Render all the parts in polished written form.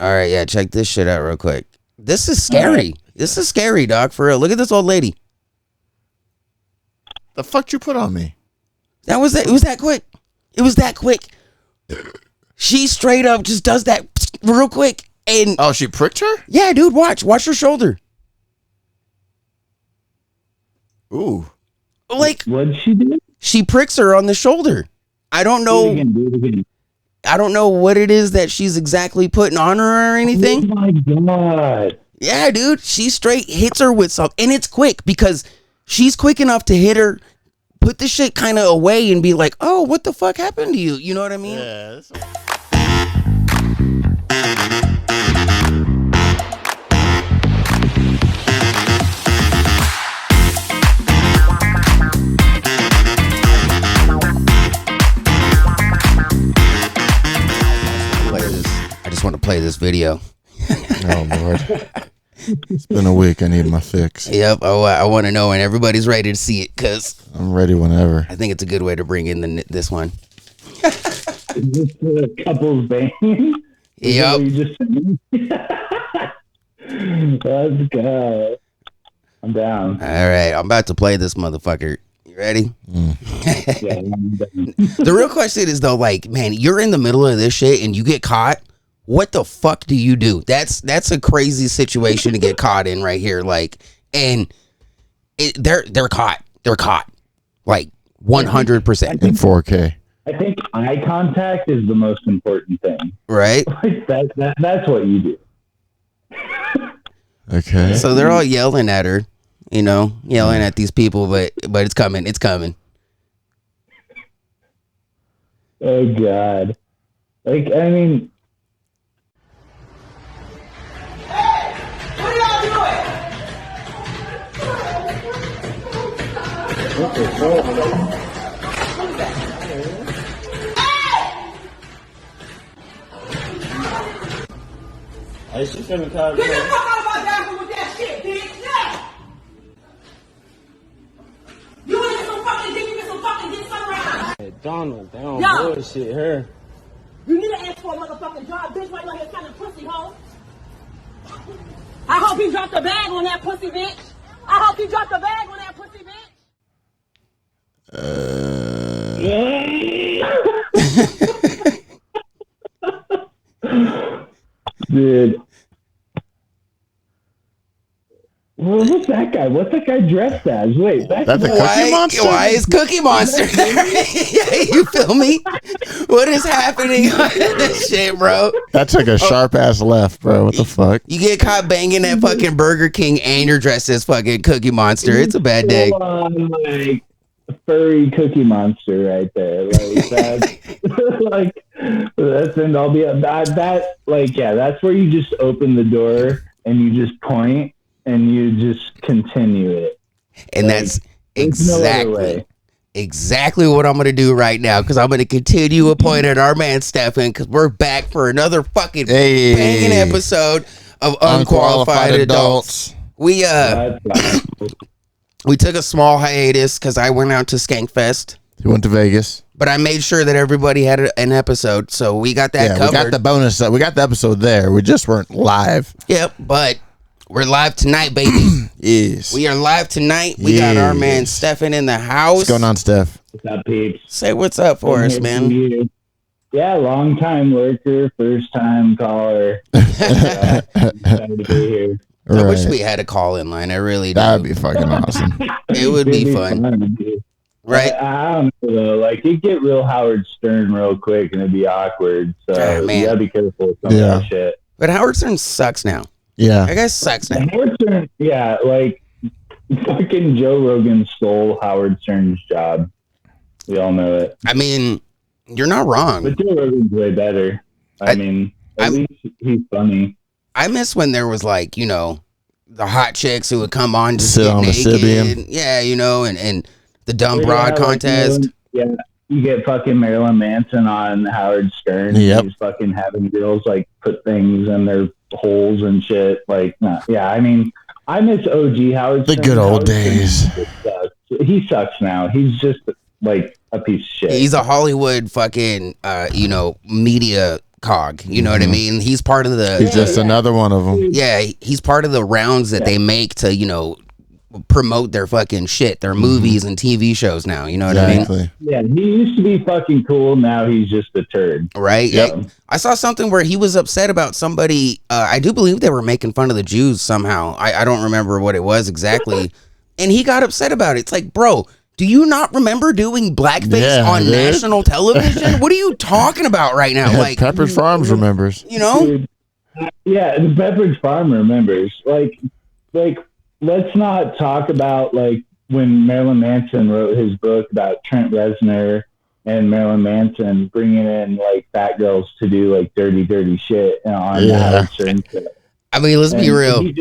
All right, yeah, check this shit out real quick. This is scary. Right. This is scary, dog. For real. Look at this old lady. The fuck you put on me? That was it. It was that quick. It was that quick. She straight up just does that real quick. And oh, she pricked her? Yeah, dude. Watch her shoulder. Ooh. Like, what did she do? She pricks her on the shoulder. I don't know. Do it again. I don't know what it is that she's exactly putting on her or anything. Oh my God. Yeah, dude. She straight hits her with something. And it's quick because she's quick enough to hit her, put the shit kind of away and be like, oh, what the fuck happened to you? You know what I mean? Yeah. I just want to play this video. Oh, Lord. It's been a week. I need my fix. Yep. Oh, I want to know when everybody's ready to see it because I'm ready whenever. I think it's a good way to bring in this one. Is this a couple's bang? Yep. Let's go. I'm down. All right. I'm about to play this motherfucker. You ready? Yeah, the real question is, though, like, man, you're in the middle of this shit and you get caught. What the fuck do you do? That's a crazy situation to get caught in right here. Like, and they're caught. They're caught. Like 100%. In 4K. I think eye contact is the most important thing. Right? Like that's what you do. Okay. So they're all yelling at her, yelling at these people, but it's coming. It's coming. Oh God. Like, I mean, Hey, she finna call Get the fuck out of my bathroom with that shit, bitch! Yeah! You wanna get some fucking dick, you get some fucking dick sunrise! Hey, Donald, they don't bullshit her. You need to ask for a motherfucking job, bitch, while you're here kind of pussy hoe. I hope you dropped the bag on that pussy, bitch! I hope you dropped the bag on that pussy, bitch! Dude. Well, what's that guy? What's that guy dressed as? Wait, that's a Cookie Monster? Why is Cookie Monster? You feel me? What is happening on this shit, bro? That took a sharp ass left, bro. What the fuck? You get caught banging that fucking Burger King and you're dressed as fucking Cookie Monster. It's a bad day. Like furry Cookie Monster right there. Like that's like that's and I'll be that like yeah, that's where you just open the door and you just point and you just continue it. And like, that's exactly what I'm going to do right now because I'm going to continue a point at our man Stefan because we're back for another fucking banging episode of Unqualified Adults. We took a small hiatus because I went out to Skankfest. You went to Vegas. But I made sure that everybody had an episode, so we got that covered. We got the bonus. We got the episode there. We just weren't live. Yep, but we're live tonight, baby. Yes. We are live tonight. We got our man Stefan in the house. What's going on, Steph? What's up, peeps? Say what's up for us, man. Yeah, long time worker, first time caller. Excited to be here. I wish we had a call-in line. I really do. That'd be fucking awesome. It would be fun. Right? I don't know, though. Like, you'd get real Howard Stern real quick, and it'd be awkward. So, you gotta be careful with some of that shit. But Howard Stern sucks now. Yeah. That guy sucks now. Howard Stern, yeah, like, fucking Joe Rogan stole Howard Stern's job. We all know it. I mean, you're not wrong. But Joe Rogan's way better. I mean, at least he's funny. I miss when there was like, the hot chicks who would come on to sit on naked. The Sibian. Yeah, and the dumb broad contest. Yeah, you get fucking Marilyn Manson on Howard Stern. Yep. He's fucking having girls like put things in their holes and shit. Like, yeah, I mean, I miss OG Howard Stern. The good old days. He sucks now. He's just like a piece of shit. He's a Hollywood fucking, media cog. You know what I mean? He's part of the. He's just another one of them. Yeah, he's part of the rounds that they make to promote their fucking shit, their movies and TV shows now. You know what I mean? Yeah, he used to be fucking cool. Now he's just a turd. Right? Yep. I saw something where he was upset about somebody. I do believe they were making fun of the Jews somehow. I don't remember what it was exactly. And he got upset about it. It's like, bro, do you not remember doing blackface on national television? What are you talking about right now? Like Pepperidge Farms remembers. You know? Dude, yeah, the Pepperidge Farm remembers. Like, let's not talk about like when Marilyn Manson wrote his book about Trent Reznor and Marilyn Manson bringing in like fat girls to do like dirty shit on Howard Stern. I mean, let's be real.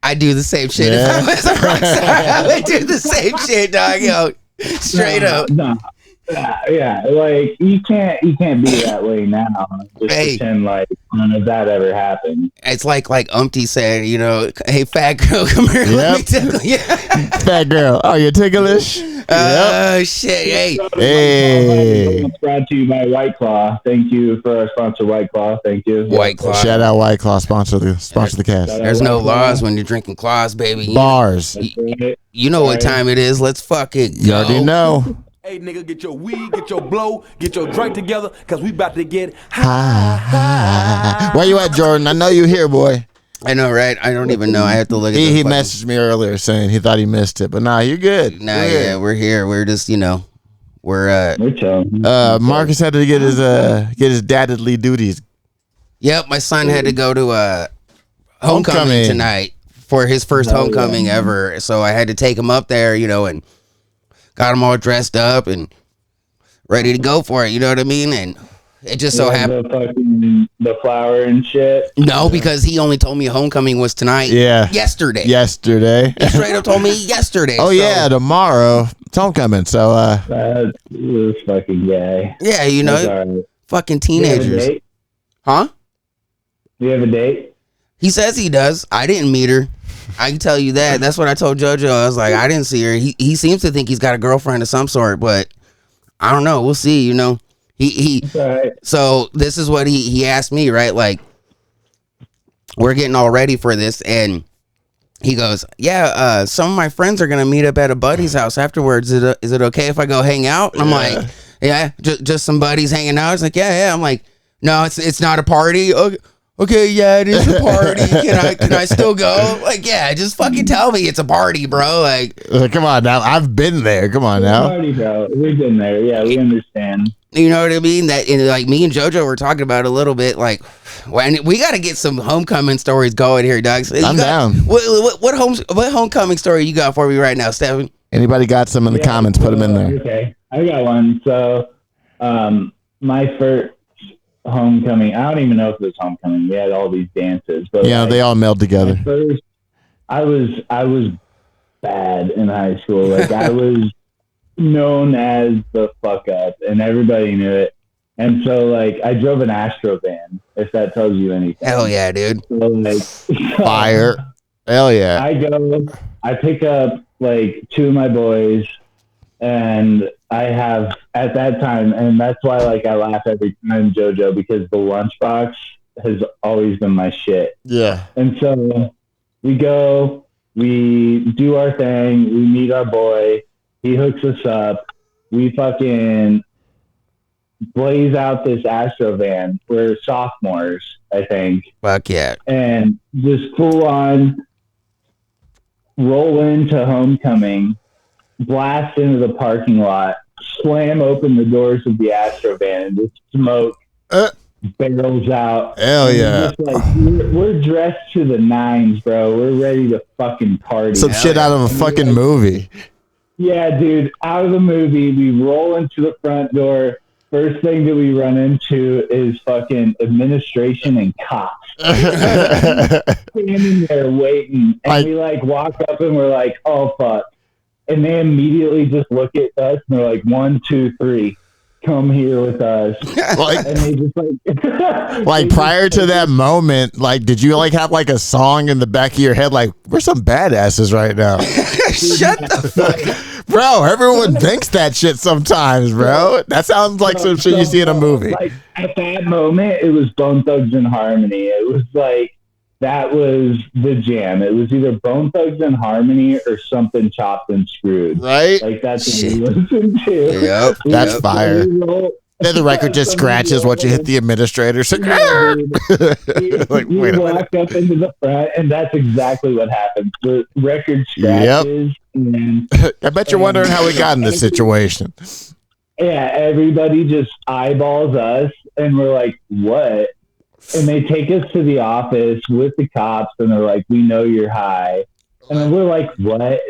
I do the same shit. If I was a rock star, I would do the same shit, dog. Yo, straight up. Yeah, like you can't be that way now. Just pretend like none of that ever happened. It's like Umpty said, hey fat girl, come here, let me tickle you. Fat girl, are you ticklish? Oh shit, hey. It's brought to you by White Claw. Thank you for our sponsor, White Claw. Thank you. White Claw. Shout out White Claw, sponsor the cast. There's no laws when you're drinking claws, baby. Bars. You know what time it is. Let's fucking go. You already know. Hey, nigga, get your weed, get your blow, get your drink together, because we about to get high. Where you at, Jordan? I know you here, boy. I know, right? I don't even know. I have to look at He messaged me earlier saying he thought he missed it, but nah, you're good. Nah, yeah, we're here. We're just, we're chilling. Marcus had to get his daddily duties. Yep, my son had to go to homecoming tonight for his first homecoming ever. So I had to take him up there, and got him all dressed up and ready to go for it. You know what I mean? And it just so happened. The flower and shit. No, because he only told me homecoming was tonight. Yeah. Yesterday. He straight up told me yesterday. Oh, yeah, tomorrow. It's homecoming. So, this fucking guy. Yeah, fucking teenagers. Huh? Do you have a date? He says he does. I didn't meet her. I can tell you that. That's what I told JoJo. I was like, I didn't see her. He seems to think he's got a girlfriend of some sort, but I don't know. We'll see, So this is what he asked me, right? Like, we're getting all ready for this, and he goes, yeah, some of my friends are going to meet up at a buddy's house afterwards. Is it okay if I go hang out? And I'm like, yeah, just some buddies hanging out. He's like, yeah. I'm like, no, it's not a party. Okay, yeah, it is a party. Can I still go? Like, yeah, just fucking tell me it's a party, bro. Like, come on now. I've been there. Come on now. Party, bro. We've been there. Yeah, we understand. You know what I mean? That like me and JoJo were talking about it a little bit. Like, we got to get some homecoming stories going here, Doug. So I'm down. What homecoming story you got for me right now, Stefan? Anybody got some in the comments? Put them in there. Okay, I got one. So, my first homecoming. I don't even know if it was homecoming. We had all these dances, but they all meld together. First, I was bad in high school. Like I was known as the fuck up, and everybody knew it. And so, like, I drove an Astro van. If that tells you anything. Hell yeah, dude! So, like, fire. Hell yeah! I pick up like two of my boys, and I have at that time, and that's why like I laugh every time, JoJo, because the lunchbox has always been my shit. Yeah. And so we go, we do our thing, we meet our boy, he hooks us up, we fucking blaze out this Astro van. We're sophomores, I think. Fuck yeah. And just full on roll into homecoming, blast into the parking lot, slam open the doors of the Astro van, and just smoke barrels out. Hell yeah. We're dressed to the nines, bro. We're ready to fucking party. Some shit out of a fucking movie. Yeah, dude. Out of the movie, we roll into the front door. First thing that we run into is fucking administration and cops. Standing there waiting. And we like walk up and we're like, oh fuck. And they immediately just look at us and they're like, 1, 2, 3, come here with us. Like, And they just like prior to that moment, like, did you like have like a song in the back of your head? Like, we're some badasses right now. Shut the fuck up. Bro, everyone thinks that shit sometimes, bro. That sounds like some shit you see in a movie. Like at that moment, it was Bone Thugs and Harmony. It was like, that was the jam. It was either Bone Thugs and Harmony or something Chopped and Screwed. Right? Like that's what we listened to. Yep. That's Yep. fire. Then the record just scratches once you hit the administrator. So, like, you wait a minute. walk up into the front, and that's exactly what happens. The record scratches, and I bet you're wondering how we got in this situation. yeah, everybody just eyeballs us, and we're like, "What?" And they take us to the office with the cops, and they're like, "We know you're high," and then we're like, "What?"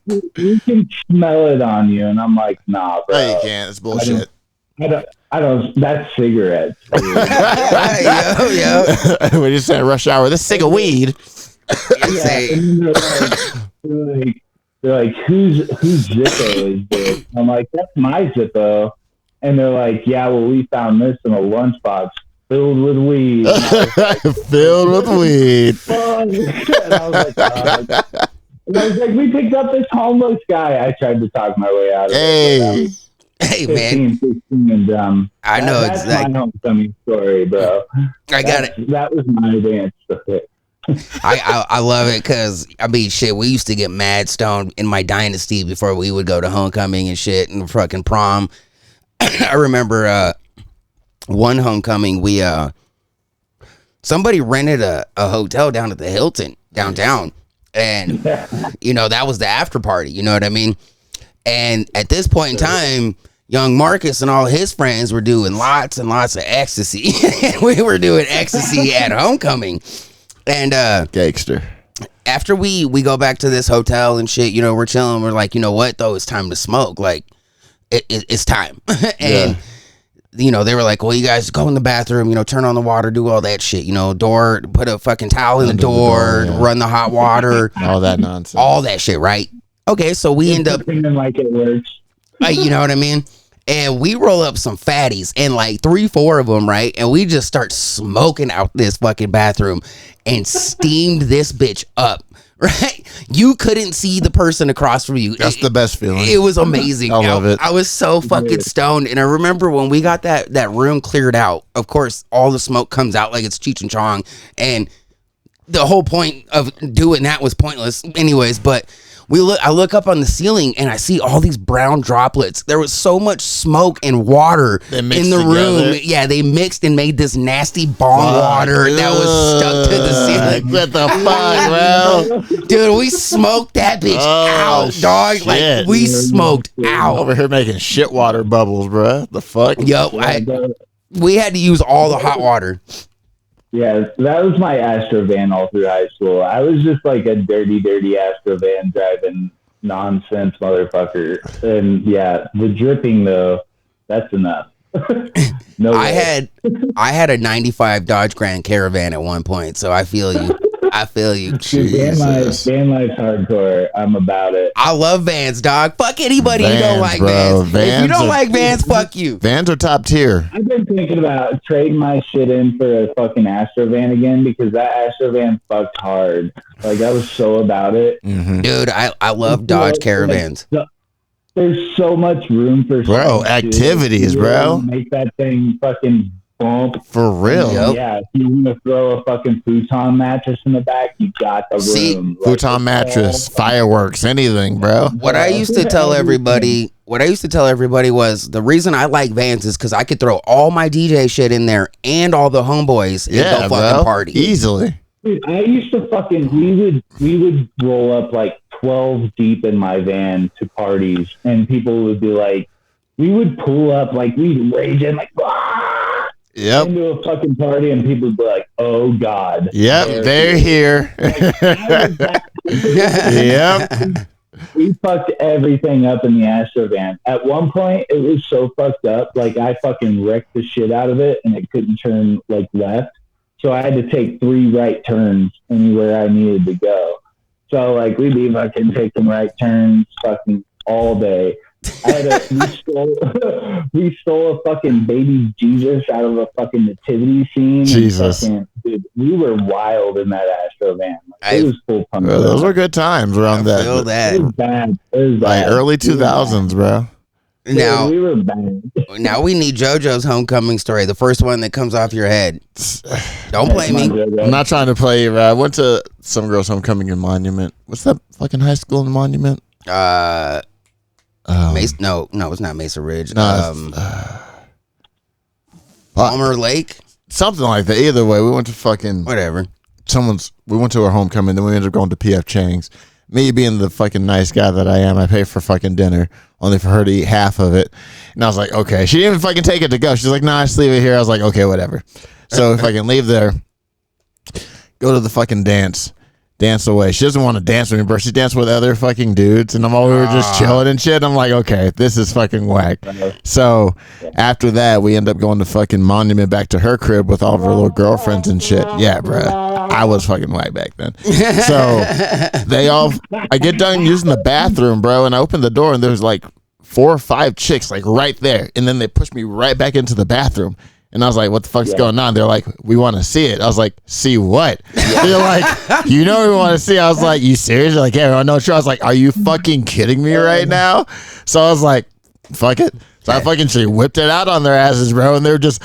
We can smell it on you, and I'm like, "Nah, bro." No, you can't. It's bullshit. I don't. That's cigarettes. Yeah. We just said rush hour. This cig of weed. Yeah, and they're like, whose Zippo is this? I'm like, that's my Zippo. And they're like, yeah, well, we found this in a lunchbox filled with weed. Filled with weed. And I was like, and I was like, we picked up this homeless guy. I tried to talk my way out of it. Hey, 15, man. 16 and dumb. I know That's exactly. my homecoming story, bro. I got it. That was my dance to it. I love it because, I mean, shit, we used to get mad stoned in my dynasty before we would go to homecoming and shit and fucking prom. I remember one homecoming, somebody rented a hotel down at the Hilton downtown. And, that was the after party, you know what I mean? And at this point in time, young Marcus and all his friends were doing lots and lots of ecstasy. We were doing ecstasy at homecoming. And Gangster. after we go back to this hotel and shit, we're chilling. We're like, you know what, though? It's time to smoke. Like, it's time. And, they were like, well, you guys go in the bathroom, turn on the water, do all that shit. Door, put a fucking towel in the door, run the hot water. All that nonsense. All that shit, right? Okay, so we end up, Pretending like it works. you know what I mean? And we roll up some fatties and like 3-4 of them, right? And we just start smoking out this fucking bathroom and steamed this bitch up, right? You couldn't see the person across from you. That's the best feeling. It was amazing. I love it. I was so fucking stoned. And I remember when we got that room cleared out, of course, all the smoke comes out like it's Cheech and Chong. And the whole point of doing that was pointless anyways, but I look up on the ceiling and I see all these brown droplets. There was so much smoke and water in the room. Yeah, they mixed and made this nasty bomb water that was stuck to the ceiling. What the fuck, bro? Dude, we smoked that bitch out, dog. Shit. Like, we smoked out. Over here making shit water bubbles, bro. The fuck? Yo, we had to use all the hot water. Yeah, that was my Astro van all through high school. I was just like a dirty Astro van driving nonsense motherfucker. And yeah, the dripping though, that's enough. No way. I had a 95 Dodge Grand Caravan at one point, so I feel you. I feel you. Dude, van life's hardcore. I'm about it. I love vans, dog. Fuck anybody who don't like bro. vans. If you don't like vans, fuck you. Vans are top tier. I've been thinking about trading my shit in for a fucking Astro van again because that Astro van fucked hard. Like, I was so about it. Mm-hmm. Dude, I love Dodge Caravans. There's so much room for activities, bro. Make that thing fucking bump. For real. Yep. Yeah, if you want to throw a fucking futon mattress in the back, you got the room. Like, Futon mattress, fireworks, anything, bro. What I used to tell everybody was the reason I like vans is because I could throw all my DJ shit in there and all the homeboys and go fucking party. Easily. Dude, I used to fucking we would roll up like 12 deep in my van to parties, and people would be like, we would pull up like we'd rage in like into a fucking party, and people would be like, oh god, they're here. Yep. We fucked everything up in the Astro van. At one point, it was so fucked up, like I fucking wrecked the shit out of it, and it couldn't turn like left. So I had to take 3 right turns anywhere I needed to go. So like we'd be fucking taking right turns fucking all day. We stole a fucking baby Jesus out of a fucking nativity scene. Jesus. And fucking, dude, we were wild in that Astro van. Like, it was full punk. Those were good times around I that. feel that. It was bad. It was Like bad. early 2000s, bro. Now, we were bad. now we need JoJo's homecoming story. The first one that comes off your head. Don't play me. I'm not trying to play you, bro. I went to some girl's homecoming in Monument. What's that fucking high school in Monument? Mesa, no, it's not Mesa Ridge. No, Palmer Lake, something like that. Either way, we went to fucking whatever. we went to our homecoming, then we ended up going to PF Chang's. Me being the fucking nice guy that I am, I paid for fucking dinner, only for her to eat half of it. And I was like, okay. She didn't even fucking take it to go. She's like, nah, just leave it here. I was like, okay, whatever. So if I can leave there, go to the fucking dance away. She doesn't want to dance with me, bro. She danced with other fucking dudes, and we were just chilling and shit. I'm like, okay, this is fucking whack. So after that, we end up going to fucking Monument back to her crib with all of her little girlfriends and shit. Yeah, bro. I was fucking whack back then. So I get done using the bathroom, bro, and I open the door, and there's like 4 or 5 chicks like right there, and then they push me right back into the bathroom. And I was like, what the fuck's going on? They're like, we want to see it. I was like, see what? They're like, you know we want to see. I was like, you serious? They're like, yeah, no, sure. I was like, are you fucking kidding me right now? So I was like, fuck it. So I fucking whipped it out on their asses, bro. And they were just,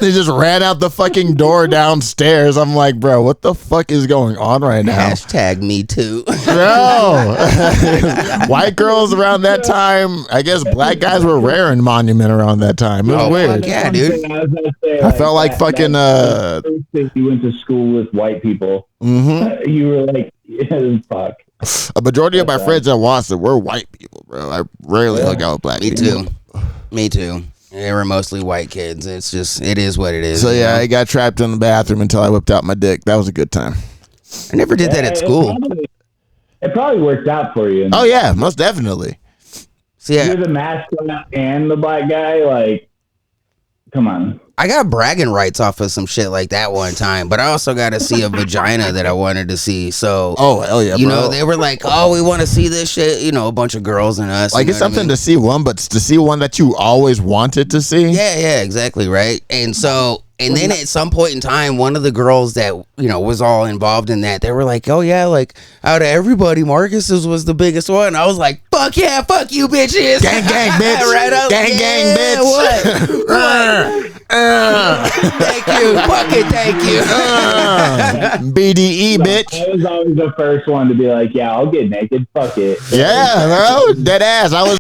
they just ran out the fucking door downstairs. I'm like, bro, what the fuck is going on right now? Hashtag me too. Bro, white girls around that time, I guess black guys were rare in Monument around that time. It was weird. Yeah, dude. I felt like fucking you went to school with white people. Mm-hmm. You were like, yeah, fuck. A majority of my friends at Watson were white people, bro. I rarely hung out with black people. Me too. They were mostly white kids. It's just, it is what it is. So yeah, I got trapped in the bathroom until I whipped out my dick. That was a good time. I never did that at school. It probably worked out for you. Oh yeah, most definitely. So yeah, You're the mascot and the black guy. Like, come on. I got bragging rights off of some shit like that one time, but I also got to see a vagina that I wanted to see. So, oh hell yeah, you bro. know, they were like, "Oh, we want to see this shit." You know, a bunch of girls and us. Like, it's something to see one, but to see one that you always wanted to see. Yeah, exactly, right. And so, and then at some point in time, one of the girls that, you know, was all involved in that, they were like, "Oh yeah, like out of everybody, Marcus's was the biggest one." I was like, "Fuck yeah, fuck you, bitches, Gang, bitch, right? Gang, bitch. What? Thank you, fucking thank you. BDE, bitch. I was always the first one to be like, yeah, I'll get naked. Fuck it. Yeah, bro. Dead ass. I was.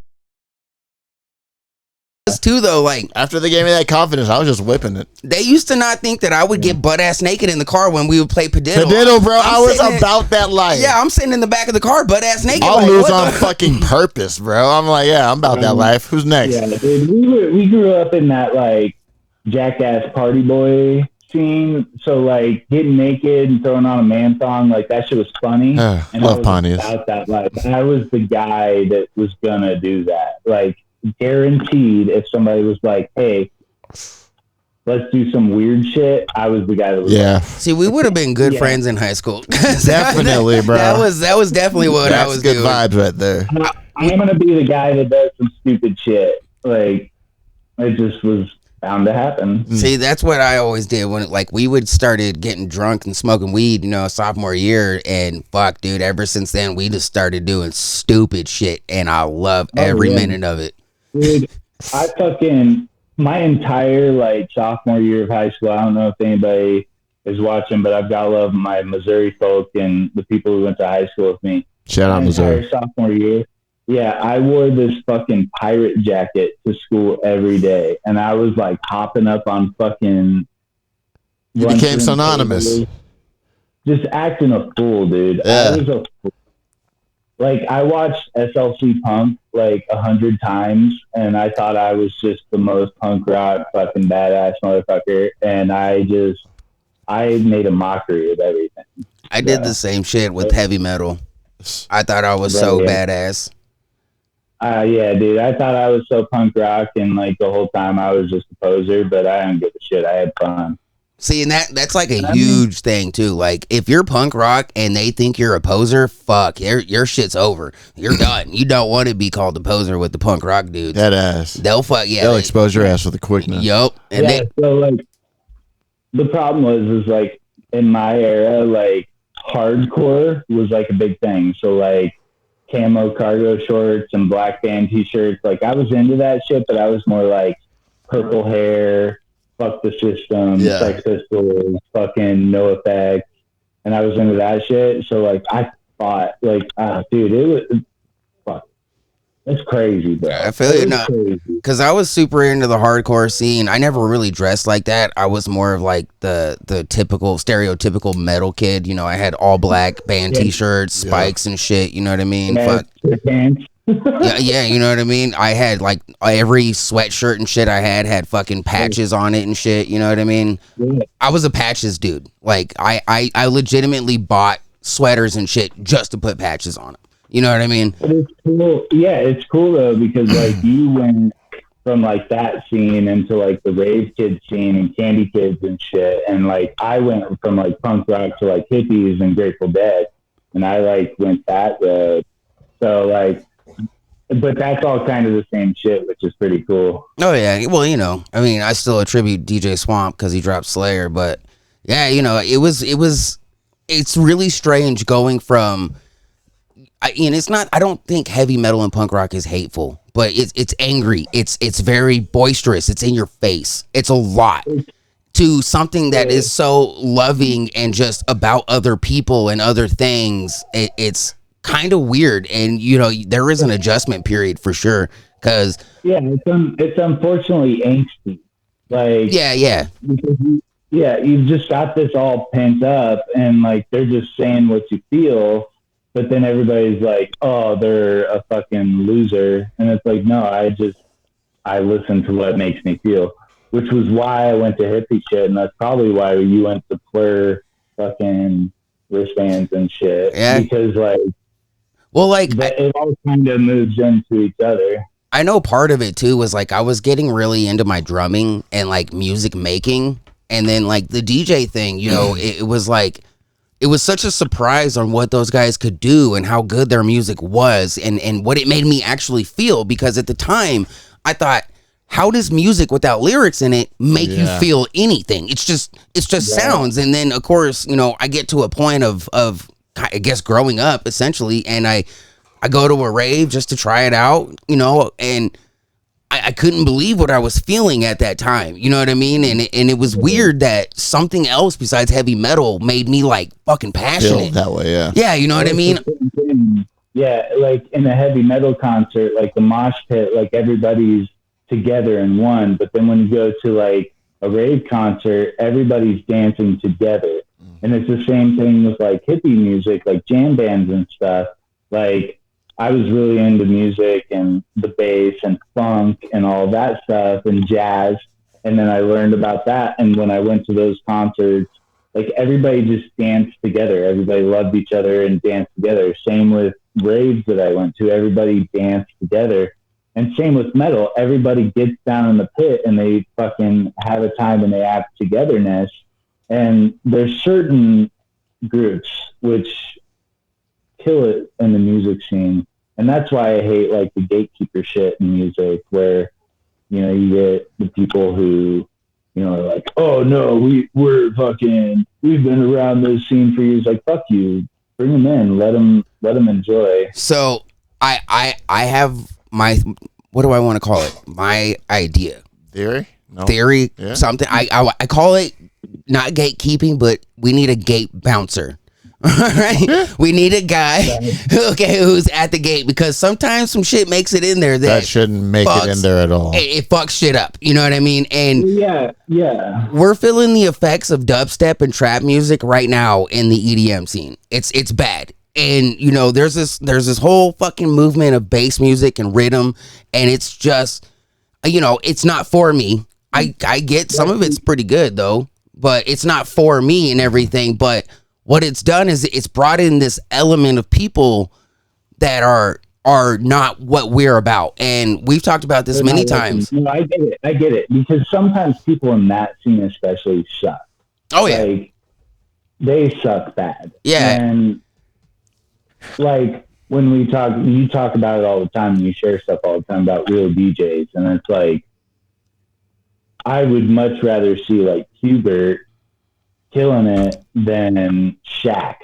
Too though, like After they gave me that confidence, I was just whipping it. they used to not think that I would get butt ass naked in the car when we would play Padiddle. Padiddle, bro. I was sitting about that life. Yeah, I'm sitting in the back of the car, butt ass naked. I'll like, lose what on the- fucking purpose, bro. I'm like, yeah, I'm about that life. Who's next? Yeah, dude. We grew up in that like jackass party boy scene. So like getting naked and throwing on a man thong, like that shit was funny. Love I was Pontius. about that life. I was the guy that was gonna do that. Like guaranteed, if somebody was like, "Hey, let's do some weird shit," I was the guy that was. Yeah, See, we would have been good Yeah. friends in high school. definitely, bro. That was definitely what I was good doing. vibes right there. I'm gonna be the guy that does some stupid shit. Like it just was bound to happen. See, that's what I always did when like we would started getting drunk and smoking weed, you know, sophomore year, and fuck, dude, ever since then we just started doing stupid shit, and I love every minute of it. Dude, I fucking my entire like sophomore year of high school. I don't know if anybody is watching, but I've got to love my Missouri folk and the people who went to high school with me. Shout out My Missouri. entire sophomore year. Yeah, I wore this fucking pirate jacket to school every day, and I was like hopping up on fucking. You became lunchroom synonymous. tables, just acting a fool, dude. Yeah. I was a fool. Like I watched SLC Punk like 100 times, and I thought I was just the most punk rock fucking badass motherfucker, and I made a mockery of everything. I did the same shit with heavy metal. I thought I was so Yeah. badass. Yeah, dude. I thought I was so punk rock, and like the whole time I was just a poser, but I didn't give a shit. I had fun. See, and that's like a huge thing too. Like, if you're punk rock and they think you're a poser, fuck, your shit's over. You're done. You don't want to be called a poser with the punk rock dudes. That ass. They'll fuck, yeah. They'll expose your ass with a quickness. Yup. And yeah, so like the problem is like in my era, like hardcore was like a big thing. So like camo cargo shorts and black band t-shirts. Like I was into that shit, but I was more like Purple Hair, Fuck the System, Sex Pistols, fucking No Effect, and I was into that shit. So like I thought, like, dude, it was fuck. It's crazy, bro. I feel it, no, because I was super into the hardcore scene. I never really dressed like that. I was more of like the typical, stereotypical metal kid. You know, I had all black band t-shirts, spikes and shit. You know what I mean? Fuck. Yeah, you know what I mean? I had like every sweatshirt and shit I had fucking patches on it and shit, you know what I mean? I was a patches dude. Like I legitimately bought sweaters and shit just to put patches on them. You know what I mean? But it's cool. Yeah, it's cool though because like you went from like that scene into like the rave kid scene and candy kids and shit, and like I went from like punk rock to like hippies and Grateful Dead, and I like went that road. So like, but that's all kind of the same shit, which is pretty cool. Oh yeah, well, you know, I mean, I still attribute DJ Swamp because he dropped Slayer, but yeah, you know, it's really strange going from. And it's not. I don't think heavy metal and punk rock is hateful, but it's angry. It's very boisterous. It's in your face. It's a lot to something that is so loving and just about other people and other things. It's kind of weird, and you know there is an adjustment period for sure. Because it's unfortunately angsty. Like yeah. You've just got this all pent up, and like they're just saying what you feel. But then everybody's like, oh, they're a fucking loser. And it's like, no, I listen to what makes me feel, which was why I went to hippie shit. And that's probably why you went to Plur fucking wristbands and shit. Yeah. Because like, well, like it all kind of moves into each other. I know part of it too was like I was getting really into my drumming and like music making. And then like the DJ thing, you know, it was like, it was such a surprise on what those guys could do and how good their music was and what it made me actually feel. Because at the time I thought, how does music without lyrics in it make you feel anything? It's just sounds. And then of course, you know, I get to a point of I guess growing up essentially. And I go to a rave just to try it out, you know, and I couldn't believe what I was feeling at that time. You know what I mean? And it was weird that something else besides heavy metal made me like fucking passionate. Feel that way, yeah. Yeah, you know what I mean? Yeah, like in a heavy metal concert, like the mosh pit, like everybody's together in one. But then when you go to like a rave concert, everybody's dancing together. And it's the same thing with like hippie music, like jam bands and stuff. Like, I was really into music and the bass and funk and all that stuff and jazz. And then I learned about that. And when I went to those concerts, like everybody just danced together. Everybody loved each other and danced together. Same with raves that I went to. Everybody danced together. And same with metal. Everybody gets down in the pit and they fucking have a time and they have togetherness. And there's certain groups which kill it in the music scene. And that's why I hate like the gatekeeper shit in music where, you know, you get the people who, you know, are like, oh no, we've been around this scene for years. Like, fuck you, bring them in, let them enjoy. So I have my, what do I want to call it? My idea. Theory? No. Theory, yeah. Something. I call it not gatekeeping, but we need a gate bouncer. All right, we need a guy, who's at the gate because sometimes some shit makes it in there that shouldn't make it in there at all. It fucks shit up. You know what I mean? And yeah, we're feeling the effects of dubstep and trap music right now in the EDM scene. It's bad. And you know, there's this whole fucking movement of bass music and rhythm, and it's just, you know, it's not for me. I get some of it's pretty good though, but it's not for me and everything. But what it's done is it's brought in this element of people that are not what we're about. And we've talked about this many times. No, I get it. Because sometimes people in that scene especially suck. Oh yeah. Like, they suck bad. Yeah. And like when you talk about it all the time and you share stuff all the time about real DJs. And it's like, I would much rather see like Hubert killing it than Shaq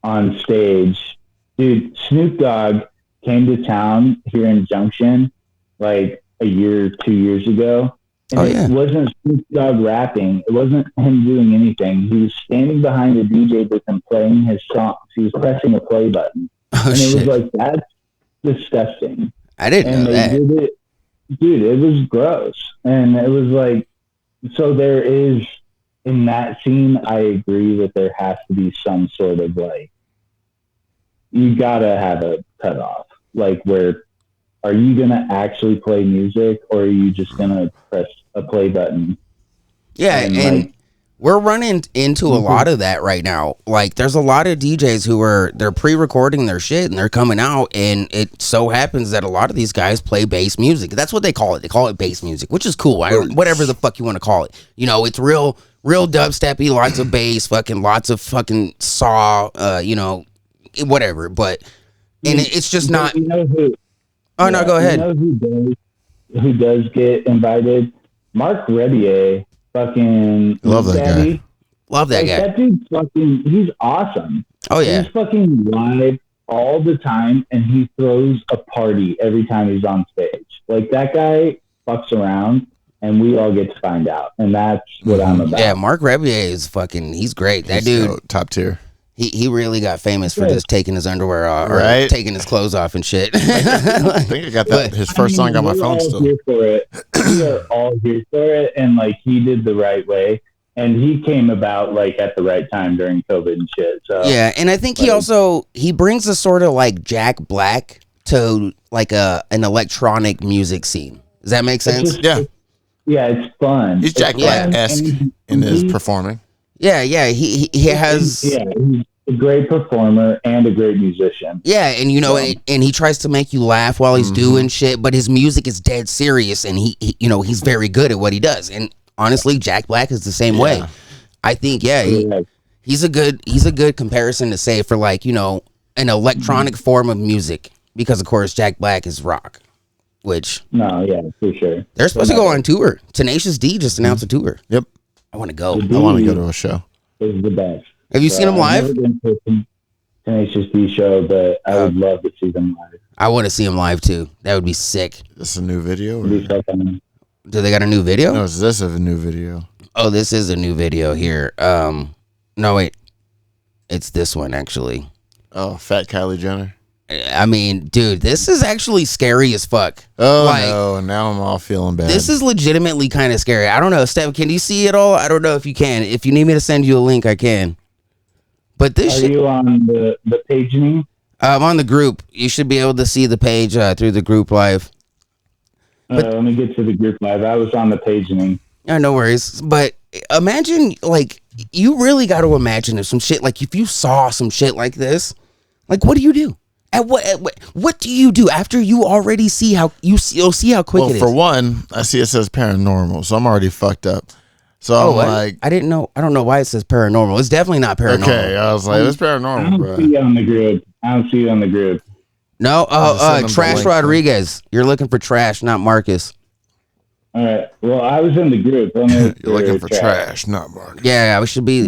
on stage. Dude, Snoop Dogg came to town here in Junction like a year, 2 years ago. And it wasn't Snoop Dogg rapping. It wasn't him doing anything. He was standing behind a DJ booth and playing his songs. He was pressing a play button. And it was like, that's disgusting. I didn't know that. Did it, dude, it was gross. And it was like, so there is, in that scene, I agree that there has to be some sort of like, you gotta have a cutoff. Like, where are you gonna actually play music, or are you just gonna press a play button? Yeah, and like, we're running into a lot of that right now. Like, there's a lot of DJs who they're pre-recording their shit and they're coming out, and it so happens that a lot of these guys play bass music. That's what they call it. They call it bass music, which is cool. Whatever the fuck you want to call it. You know, it's real dubsteppy, lots of bass, lots of fucking saw, you know, whatever. But and it's just not. You know who? Oh no, go ahead. You know who does get invited? Mark Rebier. Fucking love that guy. Love that guy. That dude fucking, he's awesome. Oh yeah. He's fucking live all the time, and he throws a party every time he's on stage. Like, that guy fucks around, and we all get to find out, and that's what I'm about. Yeah, Mark Rebier is fucking. He's great. That dude, top tier. He really got famous for just taking his underwear off, or right? taking his clothes off and shit. I think I got that. His first song on my phone still. Here for it. We are all here for it, and like, he did the right way, and he came about like at the right time during COVID and shit. So yeah, and I think he brings a sort of like Jack Black to like an electronic music scene. Does that make sense? Yeah, it's fun. He's Jack Black-esque in his performing. Yeah, he has. Yeah, he's a great performer and a great musician. Yeah, and you know, and he tries to make you laugh while he's doing shit, but his music is dead serious, and he you know, he's very good at what he does. And honestly, Jack Black is the same way. I think he's a good comparison to say for, like, you know, an electronic form of music, because of course Jack Black is rock, which for sure. They're supposed to go on tour. Tenacious D just announced a tour. Yep. I want to go. I want to go to a show. Is the best. Have you seen them live? I've never been to a Tenacious D show, but I would love to see them live. I want to see them live too. That would be sick. This a new video? Or? Do they got a new video? No, is this a new video? Oh, this is a new video here. No wait, it's this one actually. Oh, Fat Kylie Jenner. I mean, dude, this is actually scary as fuck. Oh, like, no, now I'm all feeling bad. This is legitimately kind of scary. I don't know, Steph, can you see it all? I don't know if you can. If you need me to send you a link, I can. But this Are you on the paging? I'm on the group. You should be able to see the page through the group live. Let me get to the group live. I was on the paging. Yeah, no worries. But imagine, like, you really got to imagine if some shit, like, if you saw some shit like this, like, what do you do? What do you do after you already see how you'll see how quick it is? Well, for one, I see it says paranormal, so I'm already fucked up. So I'm like, I didn't know. I don't know why it says paranormal. It's definitely not paranormal. Okay, I was like, it's paranormal, bro. I don't see you on the group. I don't see you on the group. No, Trash Rodriguez. You're looking for Trash, not Marcus. All right. Well, I was in the group. You're looking for trash, not Marcus. Yeah, I should be.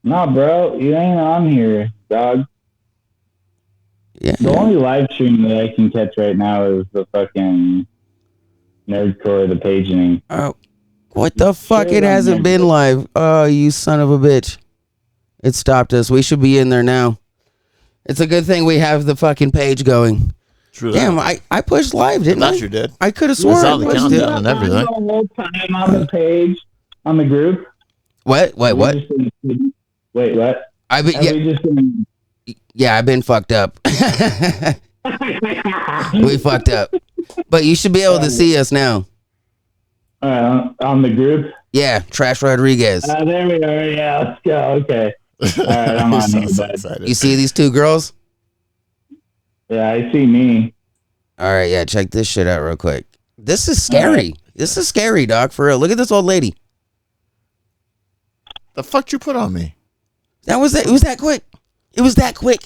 Nah, bro, you ain't on here, dog. Yeah. The only live stream that I can catch right now is the fucking Nerdcore, the paging. Oh, what the fuck? It hasn't been live. Oh, you son of a bitch! It stopped us. We should be in there now. It's a good thing we have the fucking page going. True. Damn, I pushed live, didn't I? Thought you did. I could have sworn I the pushed countdown it. and everything. The whole time on the page, on the group. What? Wait, what? Wait, what? I've been fucked up. We fucked up. But you should be able to see us now. On the group? Yeah, Trash Rodriguez. There we are. Yeah, let's go. Okay. All right, I'm on here, bud. You see these two girls? Yeah, I see me. All right, yeah, check this shit out real quick. This is scary. This is scary, dog. For real. Look at this old lady. The fuck you put on me? That was it. It was that quick. It was that quick.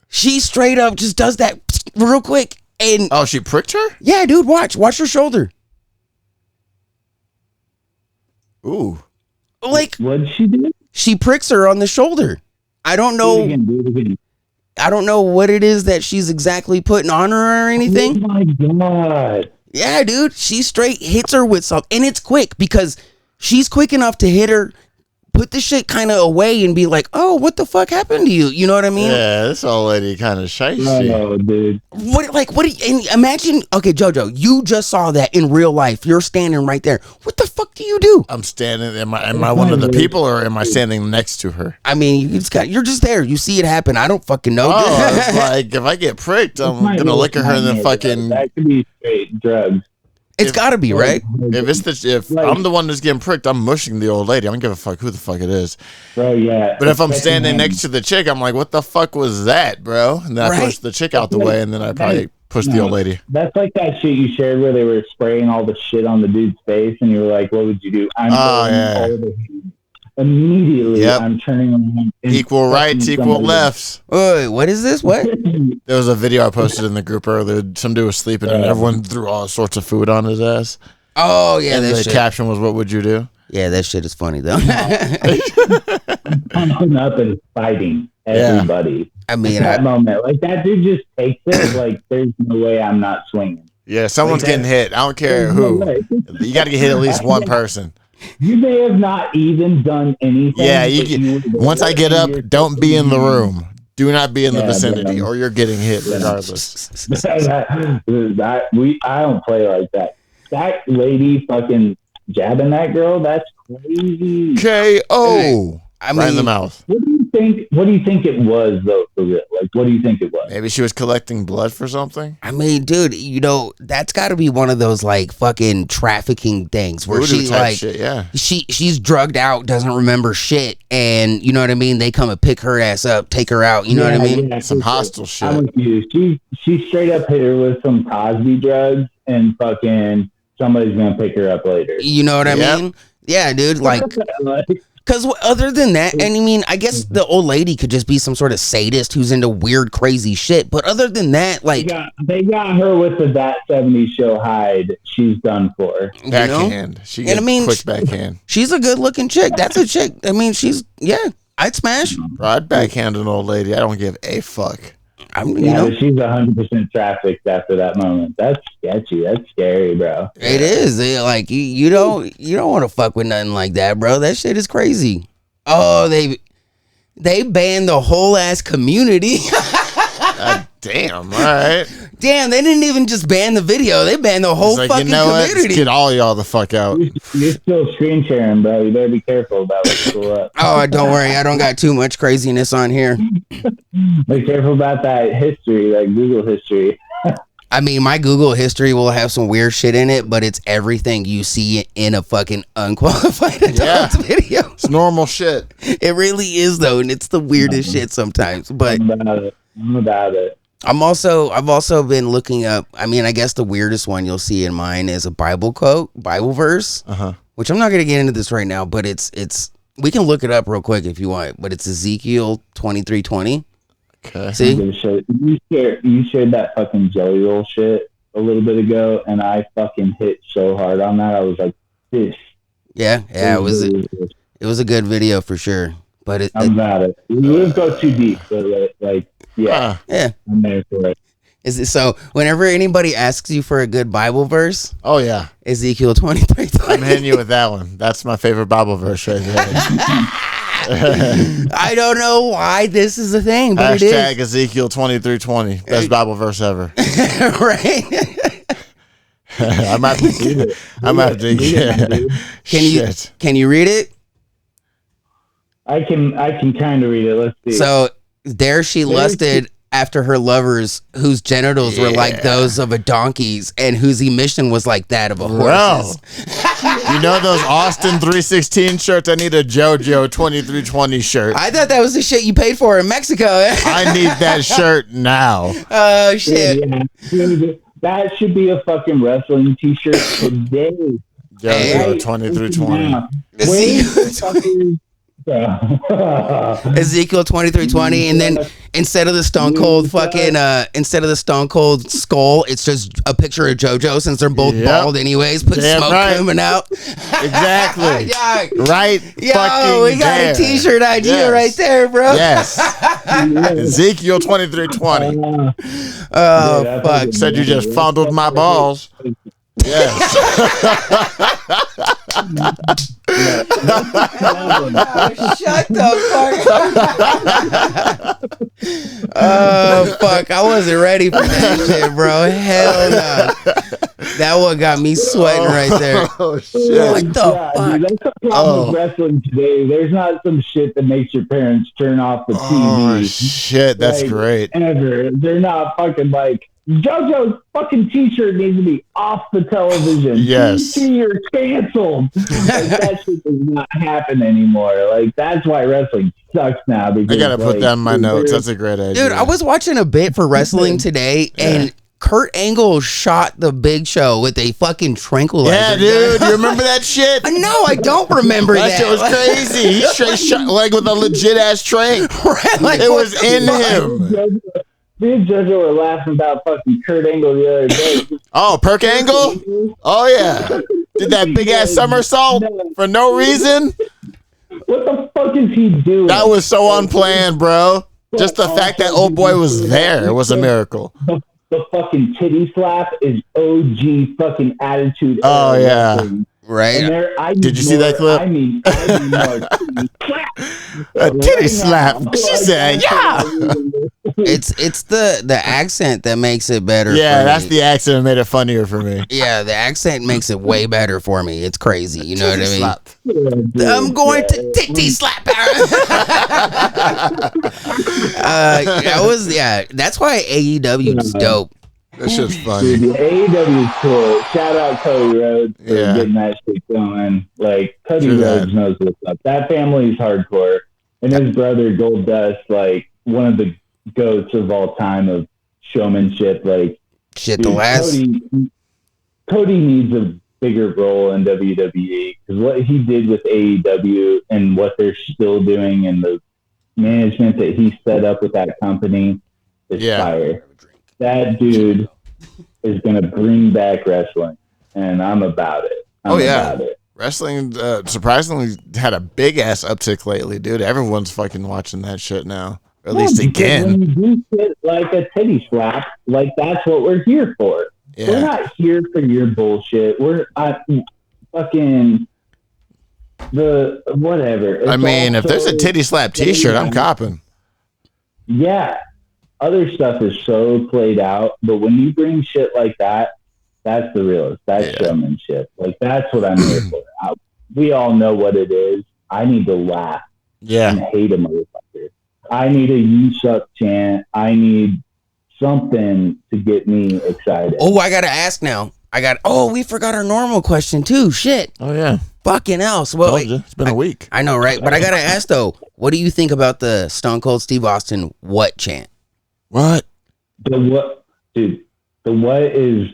She straight up just does that real quick. And Oh, she pricked her? yeah, dude, watch her shoulder. Ooh. Like What did she do? she pricks her on the shoulder. I don't Do it know. again, do it again. I don't know what it is that she's exactly putting on her or anything. Oh my god. Yeah, dude, she straight hits her with something, and it's quick because she's quick enough to hit her, put the shit kind of away, and be like, "Oh, what the fuck happened to you?" You know what I mean? Yeah, this old lady kind of shicey. Oh, dude. What do you, and imagine? Okay, JoJo, you just saw that in real life. You're standing right there. What the fuck do you do? I'm standing. Am I one of the people, or am I standing next to her? I mean, you're just there. You see it happen. I don't fucking know. Oh, it's like if I get pricked, I'm gonna look at her and then fucking. That could be straight drugs. It's got to be right. If I'm the one that's getting pricked, I'm mushing the old lady. I don't give a fuck who the fuck it is. Bro, yeah. But if I'm standing next to the chick, I'm like, what the fuck was that, bro? And then I Right. push the chick out the way, and then I probably push the old lady. That's like that shit you shared where they were spraying all the shit on the dude's face, and you were like, "What would you do?" I'm going yeah. over him. Immediately. Yep. I'm turning around. and Equal rights, fucking equal somebody. lefts. Wait, what is this? What? There was a video I posted in the group earlier. Some dude was sleeping, and everyone threw all sorts of food on his ass. Oh yeah, And that the shit. caption was, "What would you do?" Yeah, that shit is funny though. Pumping up and fighting everybody. I mean, At that moment, like that dude just takes it. Like there's no way I'm not swinging. Yeah, someone's Like that- getting hit. I don't care There's no who. way. You got to get hit at least one person. You may have not even done anything. Yeah, but you were once I get up, don't be in the room. Do not be in the Yeah, vicinity, but, or you're getting hit regardless. I don't play like that. That lady fucking jabbing that girl, that's crazy. KO. I Right in the mean, mouth. What do you think it was though, for real? Like what do you think it was? Maybe she was collecting blood for something. I mean, dude, you know that's got to be one of those like fucking trafficking things where Voodoo she type like shit, yeah. she's drugged out, doesn't remember shit, and you know what I mean. They come and pick her ass up, take her out. You know what I mean? Yeah, Some for sure. hostile shit. I'm with you. She straight up hit her with some Cosby drugs, and fucking somebody's gonna pick her up later. You know what I Yep. mean? Yeah, dude. Like, because other than that, and I mean, I guess the old lady could just be some sort of sadist who's into weird, crazy shit. But other than that, like, they got her with the That 70s Show hide. She's done for. you know, Backhand. She And gets I mean, quick backhand. she's a good looking chick. That's a chick. I mean, I'd smash. Bro, I'd backhand an old lady. I don't give a fuck. You Yeah, know, but she's 100% trafficked after that moment. That's sketchy. That's scary, bro. it is. Like, you don't want to fuck with nothing like that, bro. That shit is crazy. Oh, they banned the whole ass community. Damn, all right. Damn, they didn't even just ban the video. They banned the whole It's like, fucking you know what? community. Get all y'all the fuck out. You're still screen sharing, bro. You better be careful about what's cool up. Oh, don't worry. I don't got too much craziness on here. Be careful about that history, like Google history. I mean, my Google history will have some weird shit in it, but it's everything you see in a fucking unqualified adult video. It's normal shit. It really is though, and it's the weirdest shit sometimes. But I'm about it. I've also been looking up. I mean, I guess the weirdest one you'll see in mine is a Bible quote, Bible verse, which I'm not gonna get into this right now, but it's we can look it up real quick if you want. But it's Ezekiel 23:20. Okay. See? You shared that fucking jelly roll shit a little bit ago, and I fucking hit so hard on that. I was like, this. Yeah, it was a good video for sure. But I'm about it. We wouldn't go too deep, but like yeah, yeah. I'm there for it. Is it so? Whenever anybody asks you for a good Bible verse, Oh, yeah. Ezekiel 23. I'm hitting you with that one. That's my favorite Bible verse right there. I don't know why this is a thing, but Hashtag it is. Ezekiel 23:20. Best Bible verse ever. Right? I'm out to. I'm out to. Yeah. Can you read it? I can kind of read it. Let's see. So there she lusted after her lovers whose genitals were like those of a donkey's and whose emission was like that of a horse's. You know those Austin 316 shirts? I need a JoJo 2320 shirt. I thought that was the shit you paid for in Mexico. I need that shirt now. Oh, shit. Yeah. Dude, that should be a fucking wrestling t-shirt today. JoJo Right 2320. now. Wait the fucking- Ezekiel 2320, and then instead of the Stone Cold instead of the Stone Cold skull, it's just a picture of JoJo since they're both bald anyways. Put smoke coming out. Exactly. Yeah. Right. Yo, fucking we got there. a t-shirt idea right there, bro. Yes. Ezekiel 2320. Oh, fuck. Said you just fondled my balls. Yes. Shut the fuck up. Oh, fuck. I wasn't ready for that shit, bro. Hell no. That one got me sweating right there. Oh, shit. What the fuck? Dude, that's the problem with wrestling today. There's not some shit that makes your parents turn off the TV. Oh, shit. That's Like, great. Ever. They're not fucking like, JoJo's fucking t-shirt needs to be off the television. Yes. You're canceled. Like, that shit does not happen anymore. Like, that's why wrestling sucks now. Because, I gotta put like, that in my notes. That's a great idea. Dude, I was watching a bit for wrestling today, and Kurt Angle shot the Big Show with a fucking tranquilizer. Yeah, dude. You remember that shit? No, I don't remember that. That shit was crazy. He straight shot like with a legit ass trank. Right, like, It what was the in fuck? him. Me and JoJo were laughing about fucking Kurt Angle the other day. Oh, Perk Angle? Oh, yeah. Did that big ass somersault for no reason? What the fuck is he doing? That was so unplanned, bro. Just the fact that old boy was there was a miracle. The fucking titty slap is OG fucking attitude. Oh, era yeah. wrestling. Right. And there, Did you see that clip? I mean more titty slap. A titty slap. She said, yeah. It's the accent that makes it better. Yeah, for that's me. the accent that made it funnier for me. Yeah, the accent makes it way better for me. It's crazy. You know what I mean? Slap. I'm going to titty slap her. That's why AEW is dope. That shit's funny. Dude, AEW is cool. Shout out Cody Rhodes for getting that shit going. Like, Cody True that. Rhodes knows what's up. That family's hardcore. And his brother, Goldust, like, one of the goats of all time of showmanship. Like, Shit, dude, the last. Cody needs a bigger role in WWE because what he did with AEW and what they're still doing and the management that he set up with that company is fire. That dude is going to bring back wrestling, and I'm about it. About it. Wrestling surprisingly had a big ass uptick lately, dude. Everyone's fucking watching that shit now. Or at least because again. when you do shit like a titty slap, like that's what we're here for. Yeah. We're not here for your bullshit. We're fucking the whatever. It's I mean, if there's a also- titty slap t-shirt, I'm copping. Yeah. Other stuff is so played out, but when you bring shit like that, that's the realest. That's showmanship. Like, that's what I'm here for. We all know what it is. I need to laugh and hate a motherfucker. I need a you suck chant. I need something to get me excited. Oh, I gotta ask now. We forgot our normal question too. Shit. Oh, yeah. Fucking else. Well, Told you. It's been a week. I know, right? But I gotta ask though, what do you think about the Stone Cold Steve Austin what chant? What? The what is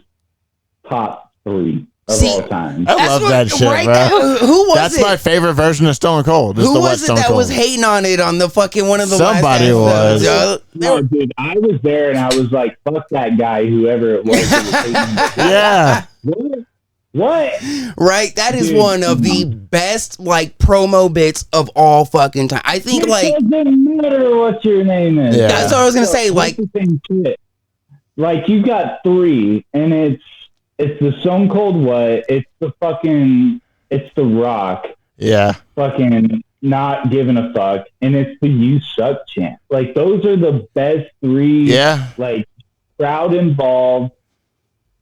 top 3 of all time. I love that shit, right bro. there. Who was That's it? my favorite version of Stone Cold. Who was it that was hating on it on the fucking one of the Somebody last was. No, dude, I was there and I was like, fuck that guy, whoever it was. Yeah. What? Right? That is Dude. one of the best like promo bits of all fucking time. I think It like doesn't matter what your name is. Yeah. that's what I was gonna say. Like It's the same shit. Like you got 3 and it's the Stone Cold what? It's the The Rock. Yeah. Fucking not giving a fuck. And it's the you suck chant. Like those are the best 3 like crowd involved